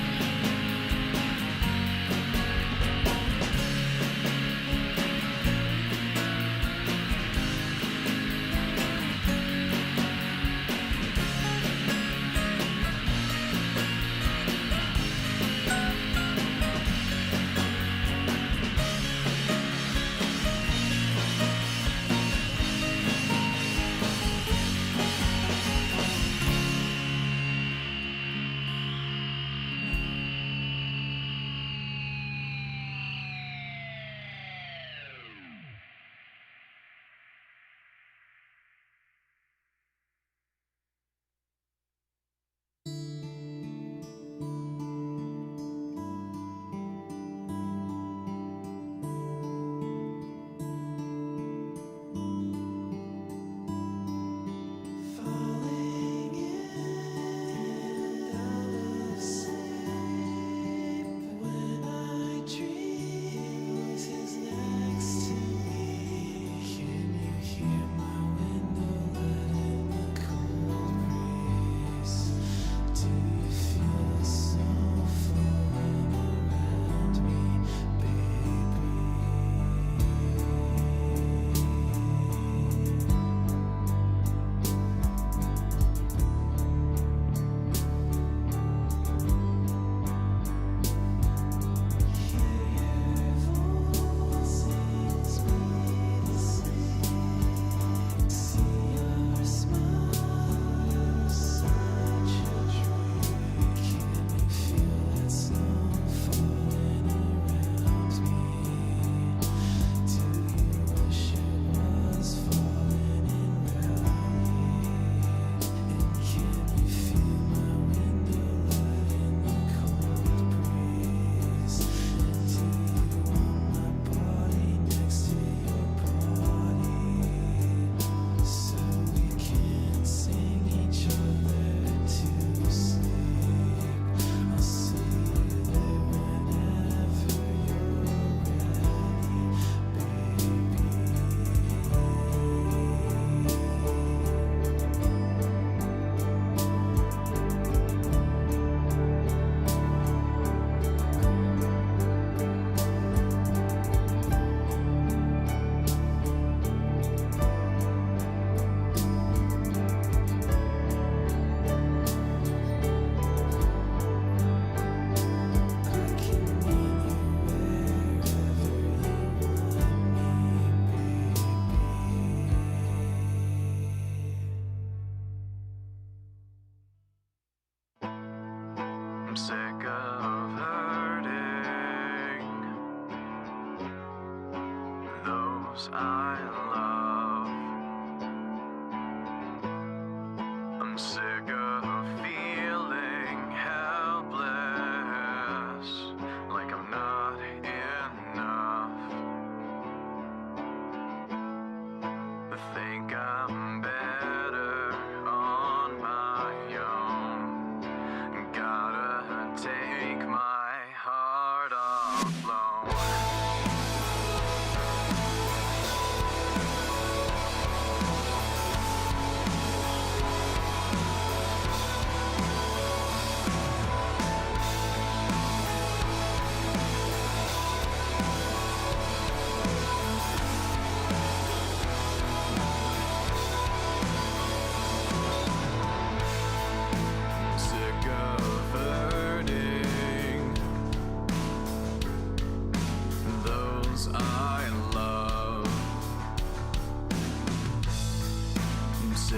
sick of hurting those I love. I'm sick of feeling helpless, like I'm not enough. I think I'm better on my own. Gotta take my heart offload.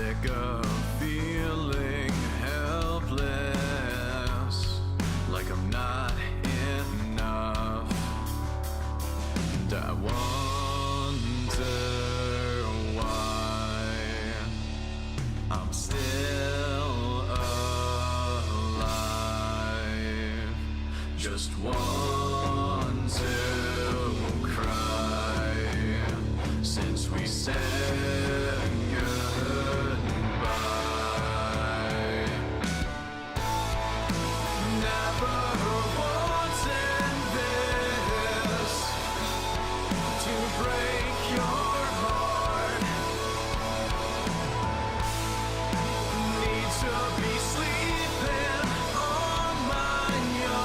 sick of feeling helpless, like I'm not enough. And I wonder why I'm still alive. Just want to cry since we said goodbye. Never wanted this to break your heart. Need to be sleeping on my own.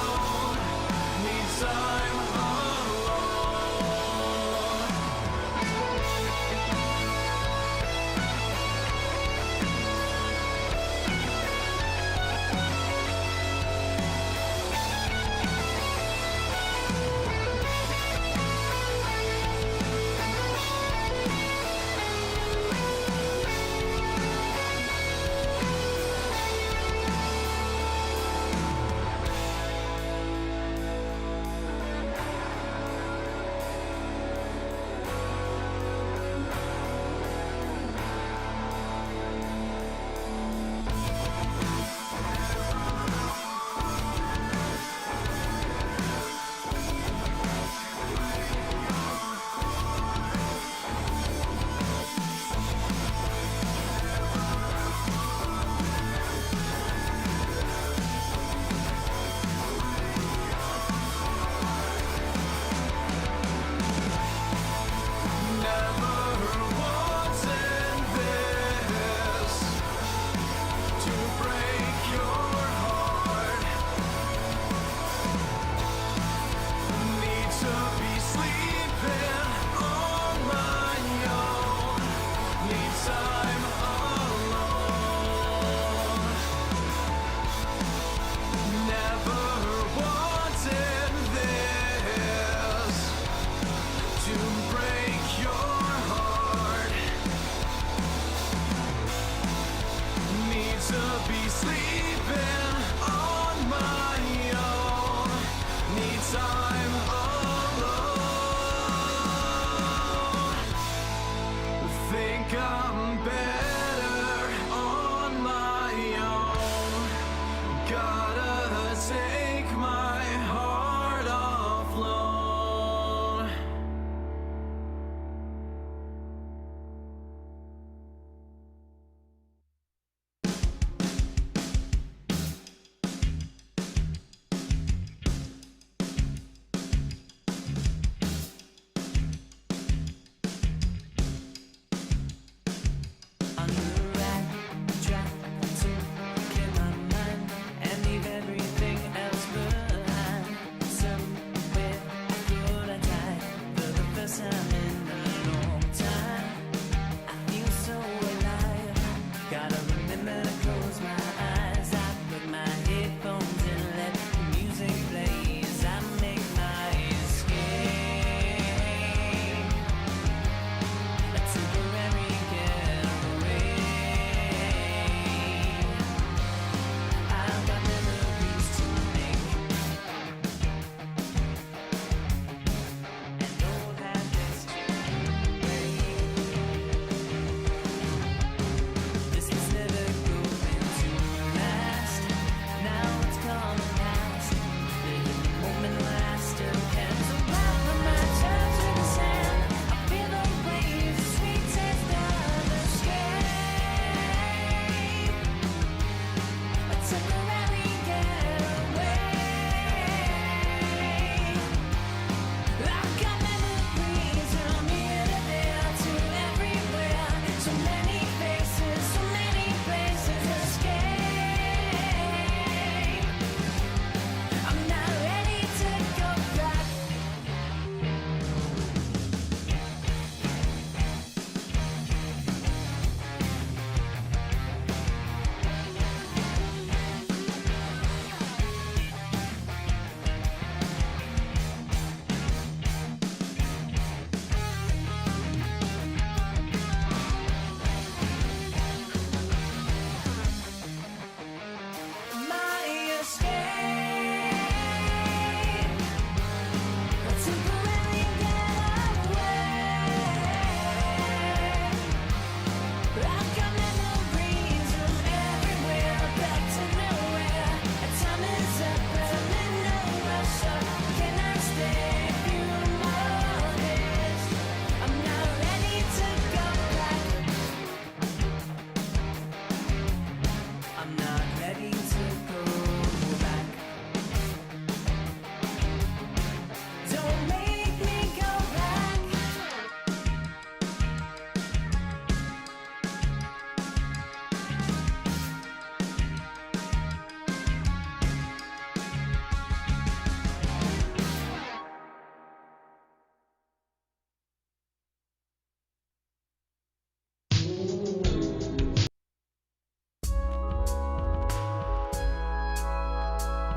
Need time alone.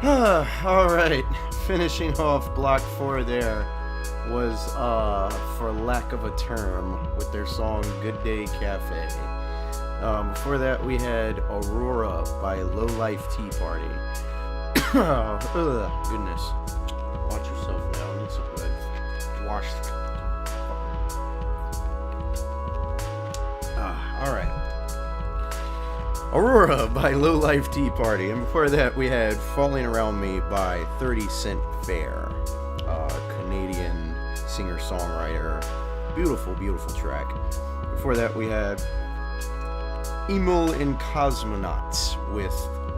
All right, finishing off block 4 there was, for lack of a term, with their song Good Day Cafe. Before that, we had Aurora by Low Life Tea Party. Ugh, goodness. Watch yourself now. Need some good wash. All right. Aurora by Low Life Tea Party. And before that, we had Falling Around Me by 30 Cent Fair, Canadian singer-songwriter. Beautiful, beautiful track. Before that, we had Emil and Cosmonauts with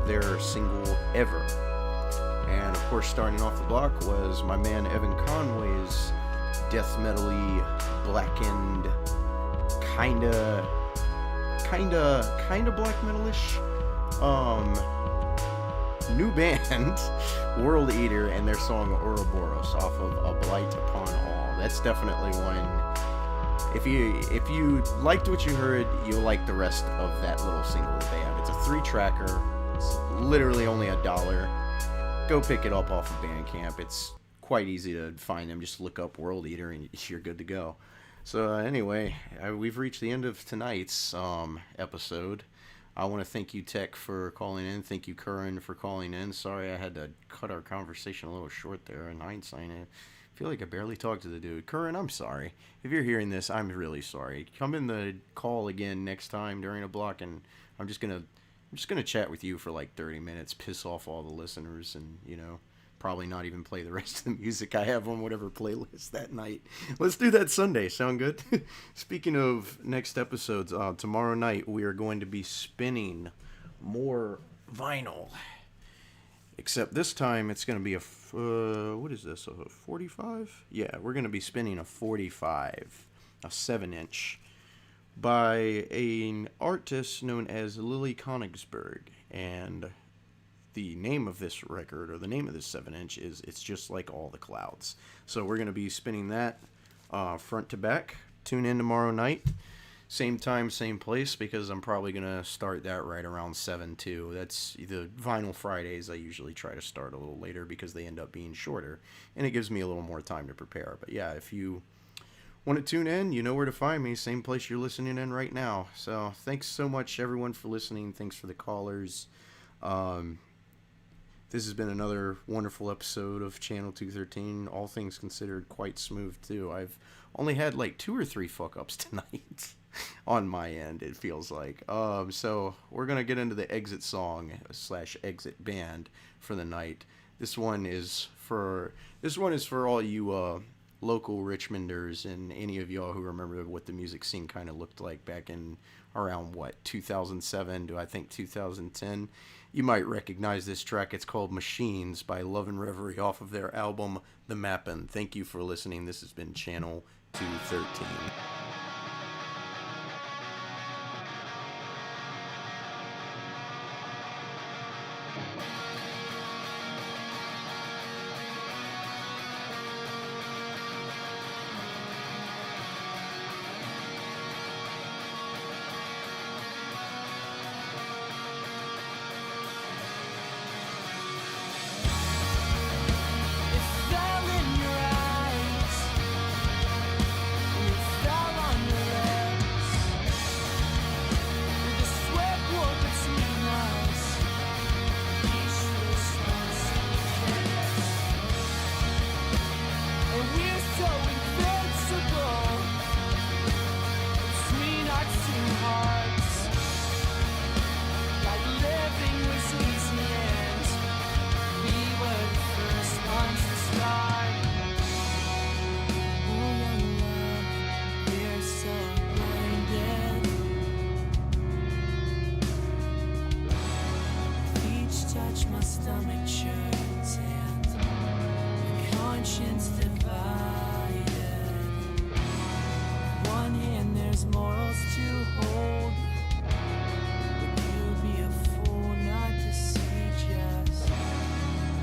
their single Ever. And of course, starting off the block was my man Evan Conway's death metal-y, blackened, kinda black metal-ish new band World Eater and their song Ouroboros off of A Blight Upon All. That's definitely one. If you liked what you heard, you'll like the rest of that little single that they have. It's a 3-tracker. It's literally only $1. Go pick it up off of Bandcamp. It's quite easy to find them. Just look up World Eater and you're good to go. So anyway, we've reached the end of tonight's episode. I want to thank you, Tech, for calling in. Thank you, Curran, for calling in. Sorry I had to cut our conversation a little short there. In hindsight, I feel like I barely talked to the dude. Curran, I'm sorry. If you're hearing this, I'm really sorry. Come in the call again next time during a block, and I'm just gonna chat with you for like 30 minutes, piss off all the listeners, and probably not even play the rest of the music I have on whatever playlist that night. Let's do that Sunday. Sound good? Speaking of next episodes, tomorrow night we are going to be spinning more vinyl. Except this time it's going to be a, what is this, a 45? Yeah, we're going to be spinning a 45, a 7-inch, by an artist known as Lily Konigsberg. And the name of this record, or the name of this 7-inch, is It's Just Like All the Clouds. So we're going to be spinning that front to back. Tune in tomorrow night. Same time, same place, because I'm probably going to start that right around 7 too. That's the Vinyl Fridays. I usually try to start a little later because they end up being shorter, and it gives me a little more time to prepare. But yeah, if you want to tune in, you know where to find me. Same place you're listening in right now. So thanks so much, everyone, for listening. Thanks for the callers. This has been another wonderful episode of Channel 213. All things considered, quite smooth, too. I've only had like 2 or 3 fuck-ups tonight on my end, it feels like. So we're going to get into the exit song / exit band for the night. This one is for all you local Richmonders and any of y'all who remember what the music scene kind of looked like back in around, 2007 to, I think, 2010. You might recognize this track. It's called Machines by Love and Reverie off of their album The Mappin'. Thank you for listening. This has been Channel 213. My stomach churns and my conscience divided. On one hand, there's morals to hold, but you'd be a fool not to see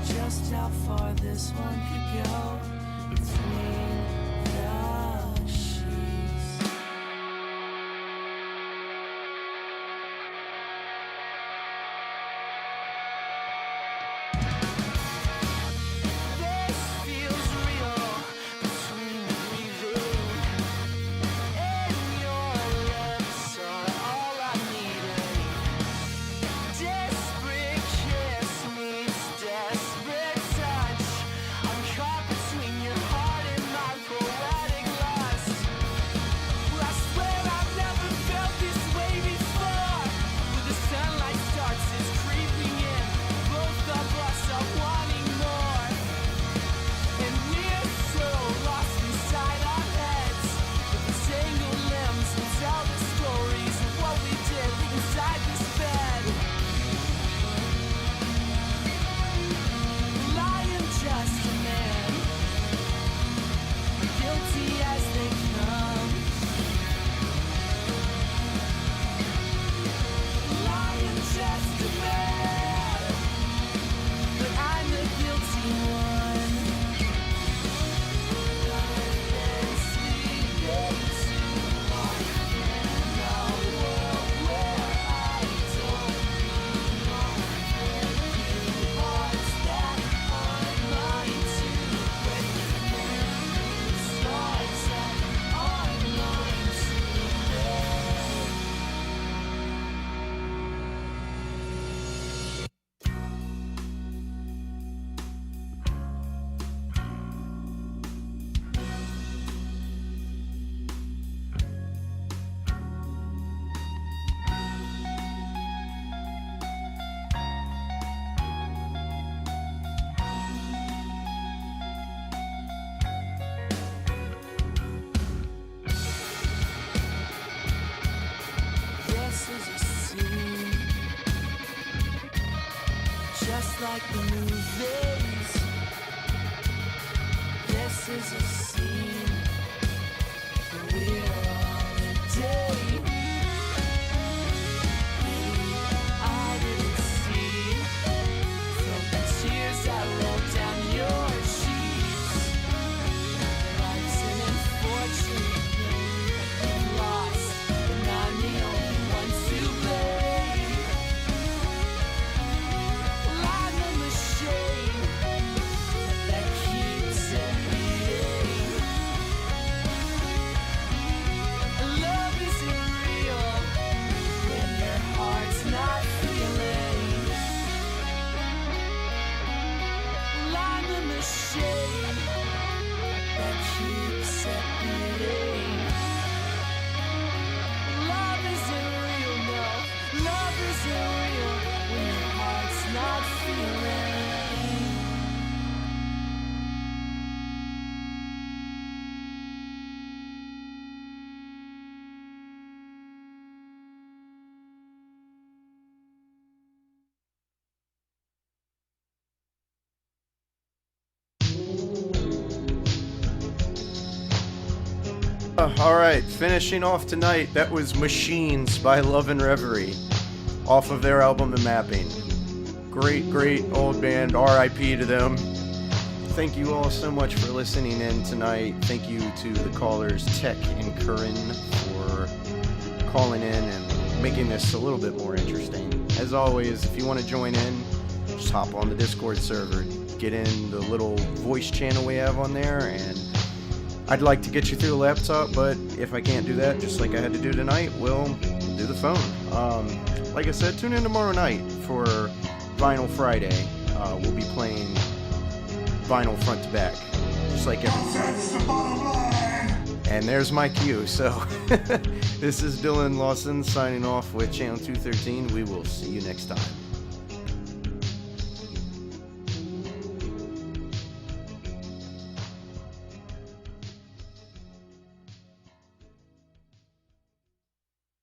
just how far this one could go between the sheets. like the movies. This is a scene where we're on a date. I didn't see from the tears that rolled down your cheeks. Life's an unfortunate game you've lost, and I'm the only one to blame. I'm the machine that keeps it beating. Love isn't real when your heart's not feeling. I'm the machine that keeps it beating. Love isn't real, no. Love isn't real when your heart's not feeling. All right, finishing off tonight, that was Machines by Love and Reverie, off of their album The Mapping. Great, great old band, R.I.P. to them. Thank you all so much for listening in tonight. Thank you to the callers, Tech and Curran, for calling in and making this a little bit more interesting. As always, if you want to join in, just hop on the Discord server, get in the little voice channel we have on there, and I'd like to get you through the laptop, but if I can't do that, just like I had to do tonight, we'll do the phone. Like I said, tune in tomorrow night for Vinyl Friday. We'll be playing vinyl front to back, just like everything. And there's my cue, so this is Dylan Lawson signing off with Channel 213. We will see you next time.